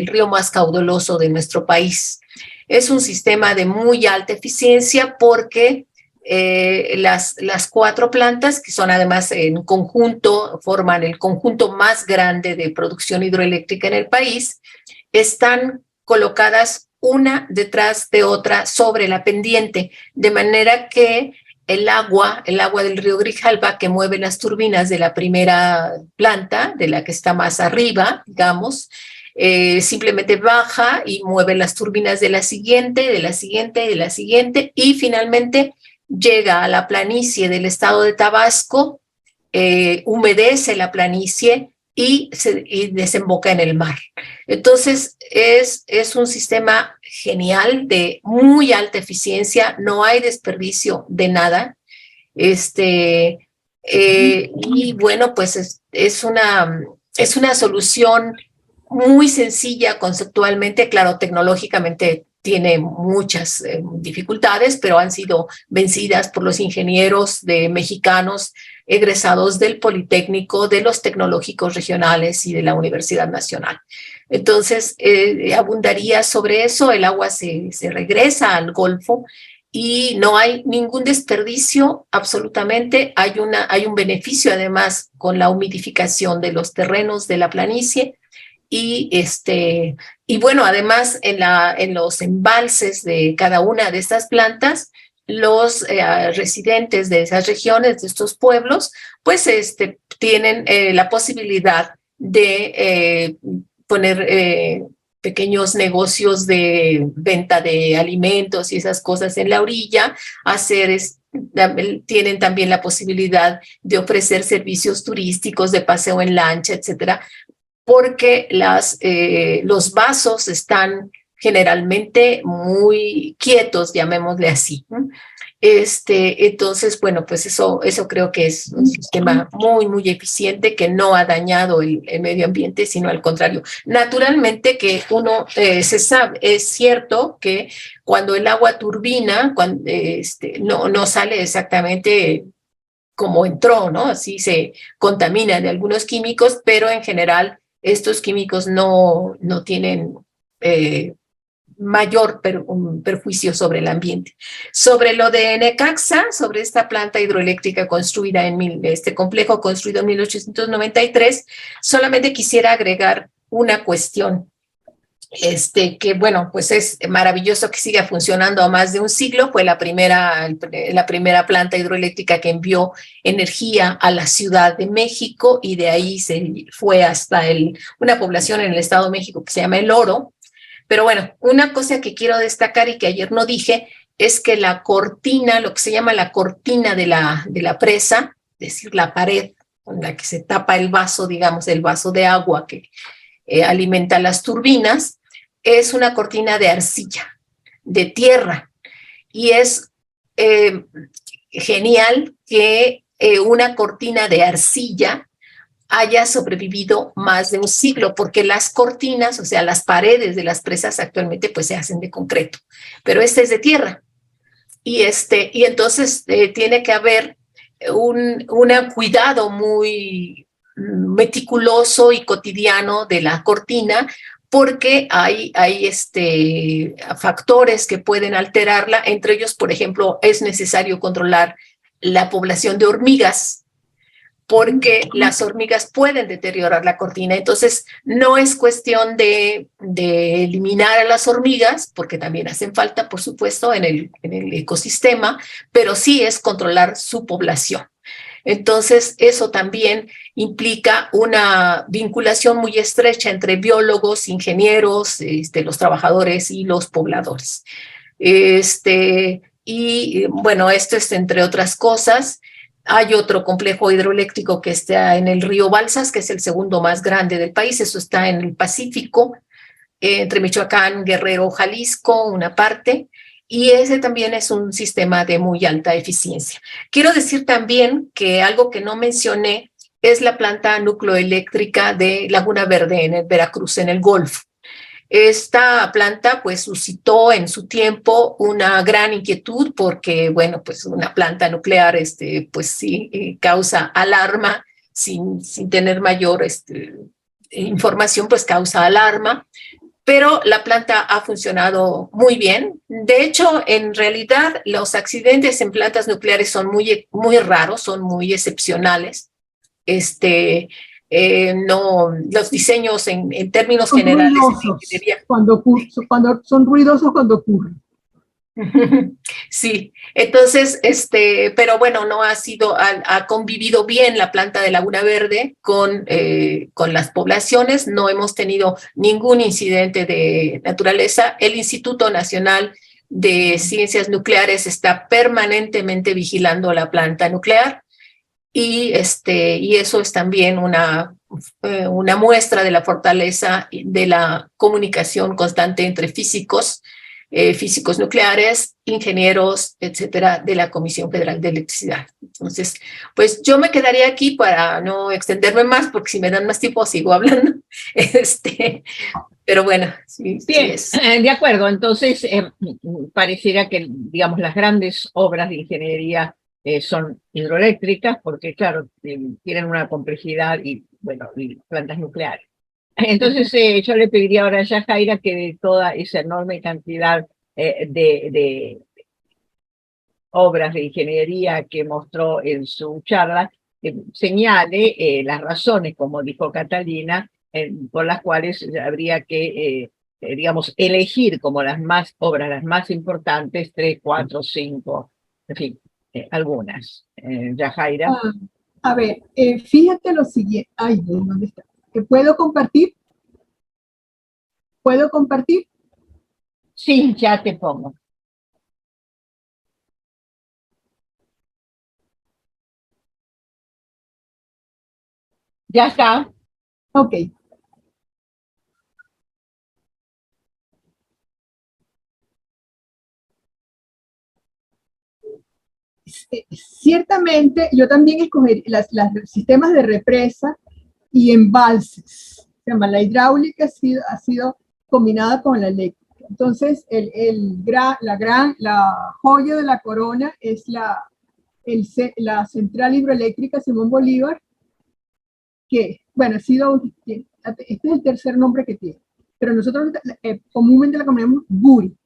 Speaker 4: río más caudaloso de nuestro país. Es un sistema de muy alta eficiencia porque las 4 plantas, que son además en conjunto, forman el conjunto más grande de producción hidroeléctrica en el país, están colocadas una detrás de otra sobre la pendiente, de manera que el agua del río Grijalva, que mueve las turbinas de la primera planta, de la que está más arriba, digamos, simplemente baja y mueve las turbinas de la siguiente, y finalmente llega a la planicie del estado de Tabasco, humedece la planicie y desemboca en el mar. Entonces, es un sistema genial, de muy alta eficiencia, no hay desperdicio de nada. Y bueno, pues es una solución muy sencilla conceptualmente, claro, tecnológicamente tiene muchas dificultades, pero han sido vencidas por los ingenieros mexicanos egresados del Politécnico, de los tecnológicos regionales y de la Universidad Nacional. Entonces, abundaría sobre eso. El agua se regresa al Golfo y no hay ningún desperdicio absolutamente. Hay un beneficio además con la humidificación de los terrenos de la planicie. Y bueno, además en los embalses de cada una de estas plantas, los residentes de esas regiones, de estos pueblos, pues tienen la posibilidad de poner pequeños negocios de venta de alimentos y esas cosas en la orilla, tienen también la posibilidad de ofrecer servicios turísticos de paseo en lancha, etcétera, porque los vasos están generalmente muy quietos, llamémosle así. Entonces, bueno, pues eso creo que es un sistema muy, muy eficiente, que no ha dañado el medio ambiente, sino al contrario. Naturalmente que se sabe, es cierto que cuando el agua turbina, no sale exactamente como entró, ¿no? Así se contamina de algunos químicos, pero en general estos químicos no tienen mayor perjuicio sobre el ambiente. Sobre lo de Necaxa, sobre esta planta hidroeléctrica construida este complejo construido en 1893, solamente quisiera agregar una cuestión. que bueno, pues es maravilloso que siga funcionando a más de un siglo. Fue la primera planta hidroeléctrica que envió energía a la Ciudad de México, y de ahí se fue hasta una población en el Estado de México que se llama El Oro. Pero bueno, una cosa que quiero destacar y que ayer no dije, es que la cortina, lo que se llama la cortina de la presa, es decir, la pared con la que se tapa el vaso, digamos, el vaso de agua que alimenta las turbinas, es una cortina de arcilla, de tierra, y es genial que una cortina de arcilla haya sobrevivido más de un siglo, porque las cortinas, o sea, las paredes de las presas actualmente pues se hacen de concreto, pero esta es de tierra, y entonces tiene que haber un cuidado muy meticuloso y cotidiano de la cortina, porque hay factores que pueden alterarla. Entre ellos, por ejemplo, es necesario controlar la población de hormigas, porque las hormigas pueden deteriorar la cortina. Entonces, no es cuestión de eliminar a las hormigas, porque también hacen falta, por supuesto, en el ecosistema, pero sí es controlar su población. Entonces, eso también implica una vinculación muy estrecha entre biólogos, ingenieros, los trabajadores y los pobladores. Y bueno, esto es entre otras cosas. Hay otro complejo hidroeléctrico que está en el río Balsas, que es el segundo más grande del país. Eso está en el Pacífico, entre Michoacán, Guerrero, Jalisco, una parte. Y ese también es un sistema de muy alta eficiencia. Quiero decir también que algo que no mencioné es la planta nucleoeléctrica de Laguna Verde en el Veracruz, en el Golfo. Esta planta pues suscitó en su tiempo una gran inquietud, porque bueno, pues una planta nuclear pues sí causa alarma sin tener mayor información, pues causa alarma. Pero la planta ha funcionado muy bien. De hecho, en realidad, los accidentes en plantas nucleares son muy, muy raros, son muy excepcionales. No, los diseños en términos
Speaker 3: Son
Speaker 4: generales
Speaker 3: ruidosos cuando son ruidosos cuando ocurren.
Speaker 4: Sí, entonces, pero bueno, no ha convivido bien la planta de Laguna Verde con las poblaciones. No hemos tenido ningún incidente de naturaleza. El Instituto Nacional de Ciencias Nucleares está permanentemente vigilando la planta nuclear, y eso es también una muestra de la fortaleza de la comunicación constante entre físicos nucleares, ingenieros, etcétera, de la Comisión Federal de Electricidad. Entonces, pues yo me quedaría aquí para no extenderme más, porque si me dan más tiempo sigo hablando. Pero bueno, sí,
Speaker 1: Bien,
Speaker 4: sí
Speaker 1: de acuerdo. Entonces, pareciera que, digamos, las grandes obras de ingeniería son hidroeléctricas, porque, claro, tienen una complejidad y, bueno, y plantas nucleares. Entonces, yo le pediría ahora a Yajaira que de toda esa enorme cantidad de obras de ingeniería que mostró en su charla, señale las razones, como dijo Catalina, por las cuales habría que, digamos, elegir como las obras las más importantes, 3, 4, 5, en fin, algunas. Yajaira.
Speaker 3: A ver, fíjate lo siguiente. Ay, ¿dónde está? ¿Puedo compartir? ¿Puedo compartir?
Speaker 1: Sí, ya te pongo. Ya está.
Speaker 3: Ok. Ciertamente, yo también escogí los sistemas de represa y embalses. La hidráulica ha sido combinada con la eléctrica. Entonces, la joya de la corona es la central hidroeléctrica Simón Bolívar, que, bueno, este es el tercer nombre que tiene, pero nosotros comúnmente la conocemos Guri.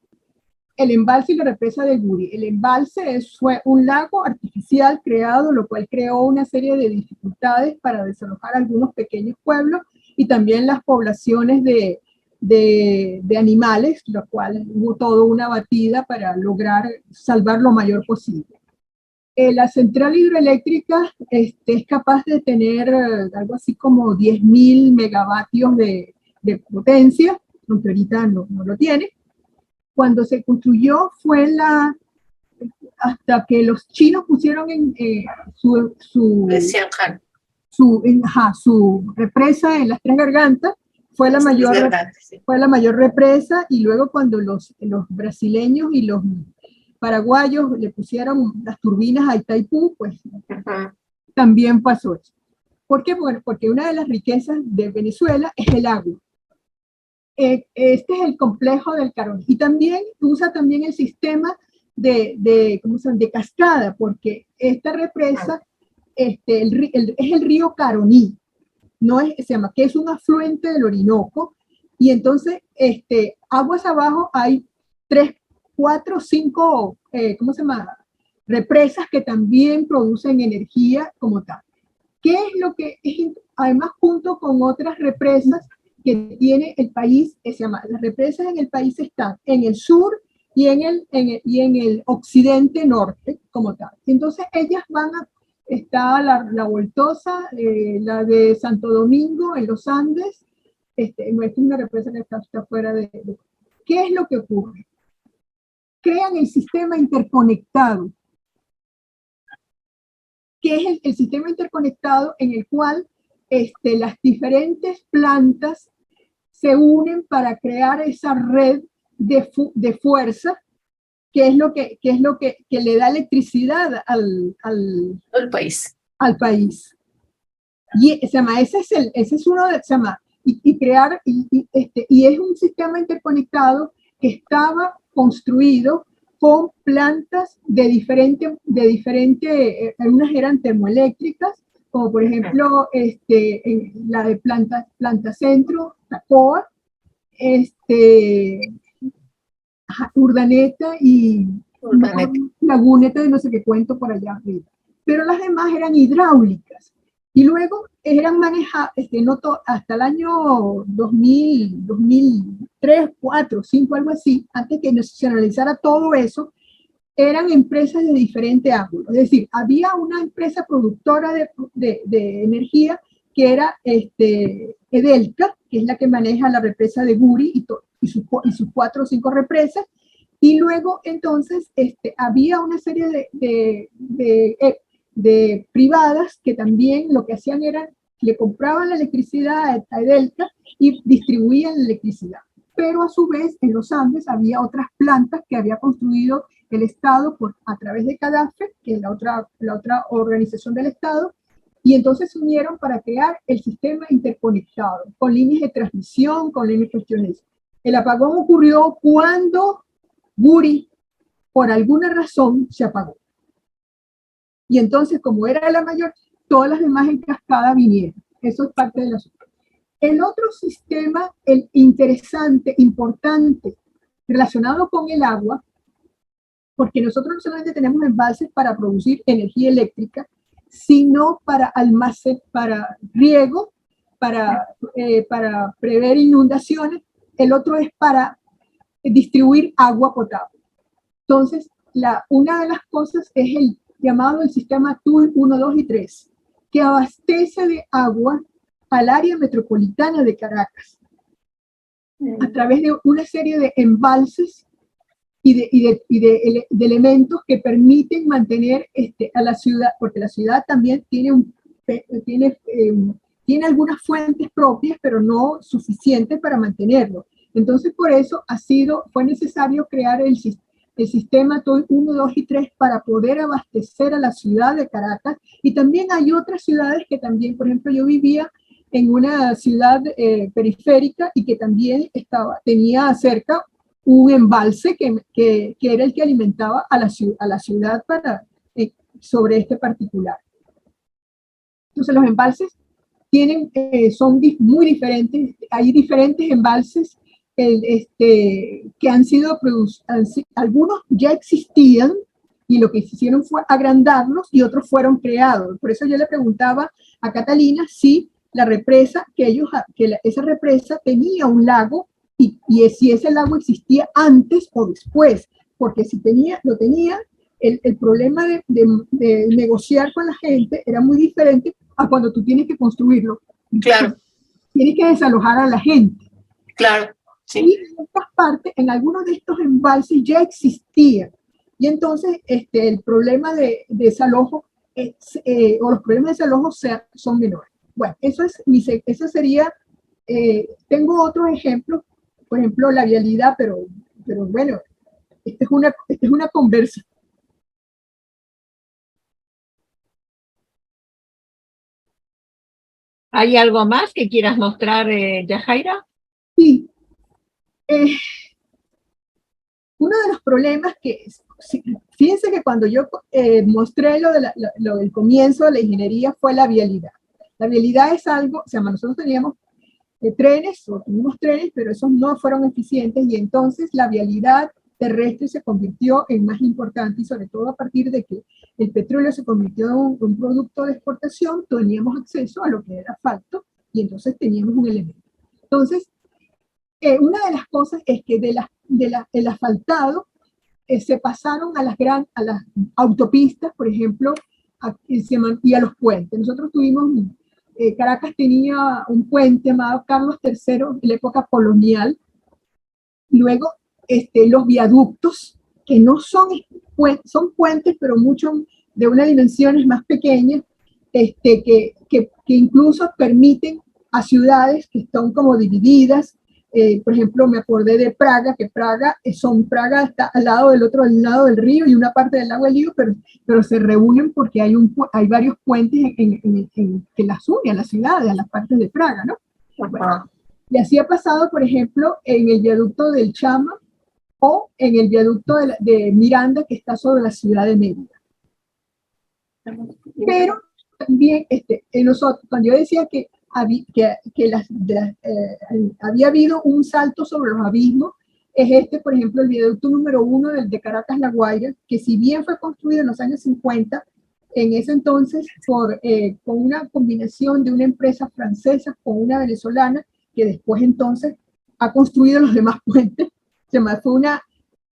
Speaker 3: El embalse y la represa de Guri. El embalse fue un lago artificial creado, lo cual creó una serie de dificultades para desalojar algunos pequeños pueblos y también las poblaciones de de animales, lo cual hubo toda una batida para lograr salvar lo mayor posible. La central hidroeléctrica es capaz de tener algo así como 10.000 megavatios de potencia, aunque ahorita no lo tiene. Cuando se construyó fue hasta que los chinos pusieron en su represa en las Tres Gargantas, fue la mayor represa, y luego cuando los brasileños y los paraguayos le pusieron las turbinas a Itaipú, pues también pasó eso. ¿Por qué? Bueno, porque una de las riquezas de Venezuela es el agua. Este es el complejo del Caroní. Y también usa también el sistema de cascada, porque esta represa es el río Caroní, que es un afluente del Orinoco, y entonces aguas abajo hay 3, 4, 5, represas que también producen energía como tal. ¿Qué es lo que es, además, junto con otras represas que tiene el país? Las represas en el país están en el sur y en el occidente norte como tal. Entonces ellas está la Voltosa, la de Santo Domingo en los Andes, no es una represa que está fuera de... ¿Qué es lo que ocurre? Crean el sistema interconectado. ¿Qué es el sistema interconectado? En el cual las diferentes plantas se unen para crear esa red de fuerza, que es lo que le da electricidad al país. Y ese es uno de, y es un sistema interconectado que estaba construido con plantas de diferente, algunas eran termoeléctricas, como por ejemplo la de Planta Centro, Tacoa, Urdaneta y Laguneta de no sé qué cuento por allá arriba. Pero las demás eran hidráulicas. Y luego eran manejadas, hasta el año 2000, 2003, 4, 5, algo así, antes que se analizara todo eso, eran empresas de diferente ángulo. Es decir, había una empresa productora de energía que era Edelca, que es la que maneja la represa de Guri y sus 4 o 5 represas. Y luego, entonces, había una serie de privadas que también lo que hacían era, le compraban la electricidad a Edelca y distribuían la electricidad. Pero a su vez, en los Andes había otras plantas que había construido el Estado a través de CADAFE, que es la otra organización del Estado, y entonces se unieron para crear el sistema interconectado, con líneas de transmisión, con líneas de cuestiones. El apagón ocurrió cuando Guri, por alguna razón, se apagó. Y entonces, como era la mayor, todas las demás en cascada vinieron. Eso es parte del asunto. El otro sistema, el interesante, importante, relacionado con el agua, porque nosotros no solamente tenemos embalses para producir energía eléctrica, sino para almacén, para riego, para prever inundaciones. El otro es para distribuir agua potable. Entonces, una de las cosas es el llamado el sistema TUL 1, 2 y 3, que abastece de agua al área metropolitana de Caracas a través de una serie de embalses y de elementos que permiten mantener a la ciudad, porque la ciudad también tiene algunas fuentes propias, pero no suficientes para mantenerlo. Entonces, por eso fue necesario crear el sistema TOI 1, 2 y 3 para poder abastecer a la ciudad de Caracas. Y también hay otras ciudades que también, por ejemplo, yo vivía en una ciudad periférica y que también tenía cerca un embalse que era el que alimentaba a la ciudad sobre este particular. Entonces los embalses son muy diferentes, hay diferentes embalses que han sido producidos, algunos ya existían y lo que hicieron fue agrandarlos y otros fueron creados. Por eso yo le preguntaba a Catalina si la represa, esa represa tenía un lago y si ese lago existía antes o después, porque si lo tenía, el problema de negociar con la gente era muy diferente a cuando tú tienes que construirlo.
Speaker 4: Claro.
Speaker 3: Tienes que desalojar a la gente.
Speaker 4: Claro, sí.
Speaker 3: Y en otras partes, en algunos de estos embalses ya existía. Y entonces el problema de desalojo o los problemas de desalojo son menores. Bueno, eso sería, tengo otros ejemplos, por ejemplo, la vialidad, pero bueno, esta es una conversa.
Speaker 1: ¿Hay algo más que quieras mostrar, Yajaira?
Speaker 3: Sí. Uno de los problemas fíjense que cuando yo mostré lo del comienzo de la ingeniería fue la vialidad. La vialidad es algo, o sea, nosotros teníamos tuvimos trenes, pero esos no fueron eficientes y entonces la vialidad terrestre se convirtió en más importante y sobre todo a partir de que el petróleo se convirtió en un producto de exportación, teníamos acceso a lo que era asfalto y entonces teníamos un elemento. Entonces, una de las cosas es que el asfaltado se pasaron a las autopistas, por ejemplo, y a los puentes. Nosotros tuvimos, Caracas tenía un puente llamado Carlos III en la época colonial. Luego, los viaductos, que no son puentes, pero mucho de unas dimensiones más pequeñas, que incluso permiten a ciudades que están como divididas. Por ejemplo, me acordé de Praga, que Praga está al lado del río y una parte del lago del Lido, pero se reúnen porque hay varios puentes que las unen a las ciudades, a las partes de Praga, ¿no? Bueno, y así ha pasado, por ejemplo, en el viaducto del Chama o en el viaducto de Miranda, que está sobre la ciudad de Mérida. Pero también, cuando yo decía que había habido un salto sobre los abismos, es por ejemplo, el viaducto número 1 de Caracas-La Guaira, que si bien fue construido en los años 50, en ese entonces con una combinación de una empresa francesa con una venezolana, que después entonces ha construido los demás puentes. Fue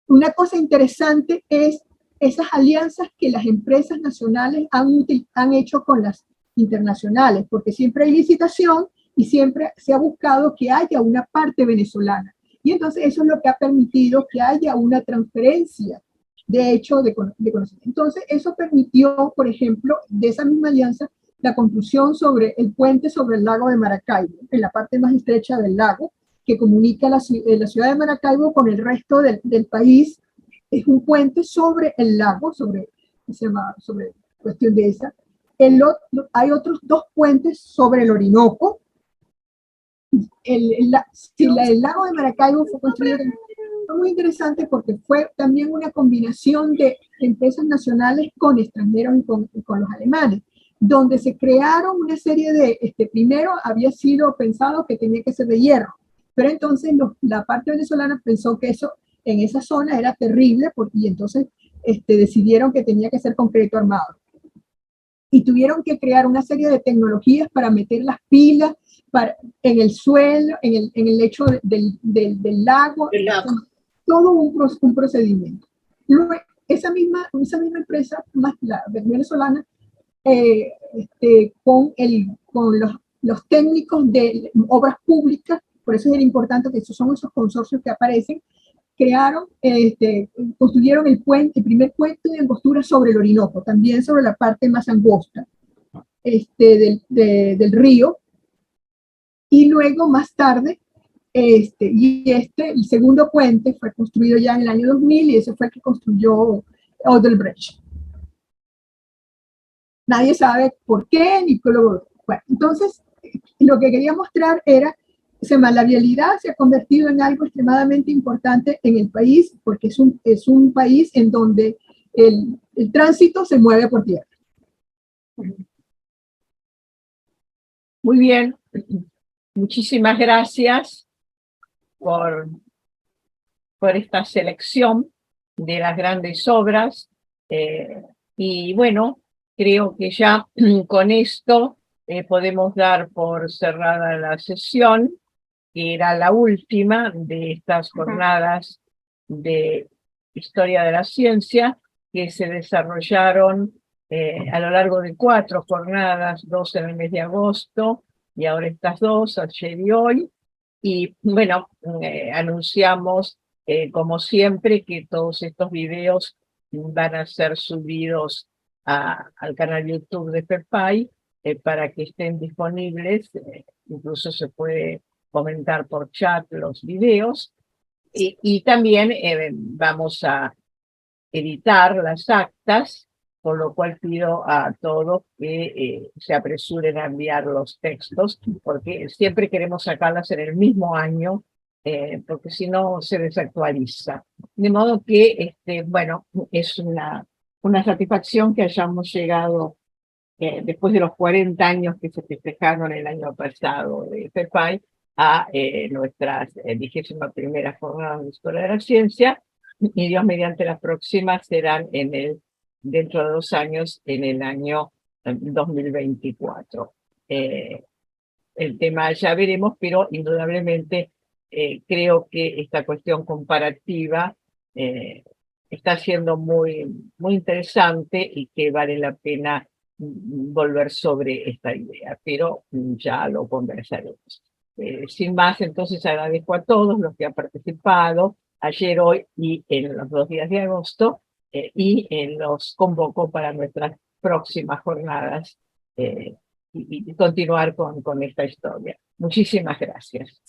Speaker 3: una cosa interesante es esas alianzas que las empresas nacionales han hecho con las internacionales, porque siempre hay licitación y siempre se ha buscado que haya una parte venezolana. Y entonces eso es lo que ha permitido que haya una transferencia de hecho de conocimiento. Entonces eso permitió, por ejemplo, de esa misma alianza, la construcción sobre el puente sobre el lago de Maracaibo, en la parte más estrecha del lago, que comunica la ciudad de Maracaibo con el resto del país. Es un puente sobre el lago, sobre cuestión de esa. Hay otros dos puentes sobre el Orinoco. El lago de Maracaibo fue construido, fue muy interesante porque fue también una combinación de empresas nacionales con extranjeros y con los alemanes, donde se crearon una serie primero había sido pensado que tenía que ser de hierro, pero entonces la parte venezolana pensó que eso en esa zona era terrible y entonces decidieron que tenía que ser concreto armado. Y tuvieron que crear una serie de tecnologías para meter las pilas en el suelo, en el lecho del lago. Todo un procedimiento. Luego, esa misma empresa, más la venezolana, con los técnicos de obras públicas, por eso es importante que son esos consorcios que aparecen, construyeron el primer puente de angostura sobre el Orinoco, también sobre la parte más angosta del río, y luego más tarde, el segundo puente fue construido ya en el año 2000 y ese fue el que construyó Odebrecht. Nadie sabe por qué, ni bueno, entonces lo que quería mostrar era la vialidad se ha convertido en algo extremadamente importante en el país porque es un país en donde el tránsito se mueve por tierra.
Speaker 1: Muy bien. Muchísimas gracias por esta selección de las grandes obras. Y bueno, creo que ya con esto podemos dar por cerrada la sesión. que era la última de estas jornadas de historia de la ciencia, que se desarrollaron a lo largo de 4 jornadas, 2 en el mes de agosto, y ahora estas 2, ayer y hoy. Y bueno, anunciamos, como siempre, que todos estos videos van a ser subidos al canal YouTube de FEPAI para que estén disponibles. Incluso se puede comentar por chat los videos. Y también vamos a editar las actas, por lo cual pido a todos que se apresuren a enviar los textos, porque siempre queremos sacarlas en el mismo año, porque si no se desactualiza. De modo que, bueno, es una satisfacción que hayamos llegado, después de los 40 años que se festejaron el año pasado de FEPAI, a nuestras 21ª jornadas de Historia de la Ciencia, y Dios mediante las próximas serán dentro de 2 años, en el año 2024. El tema ya veremos, pero indudablemente creo que esta cuestión comparativa está siendo muy, muy interesante y que vale la pena volver sobre esta idea, pero ya lo conversaremos. Sin más, entonces agradezco a todos los que han participado ayer, hoy y en los 2 días de agosto, y los convoco para nuestras próximas jornadas y continuar con esta historia. Muchísimas gracias.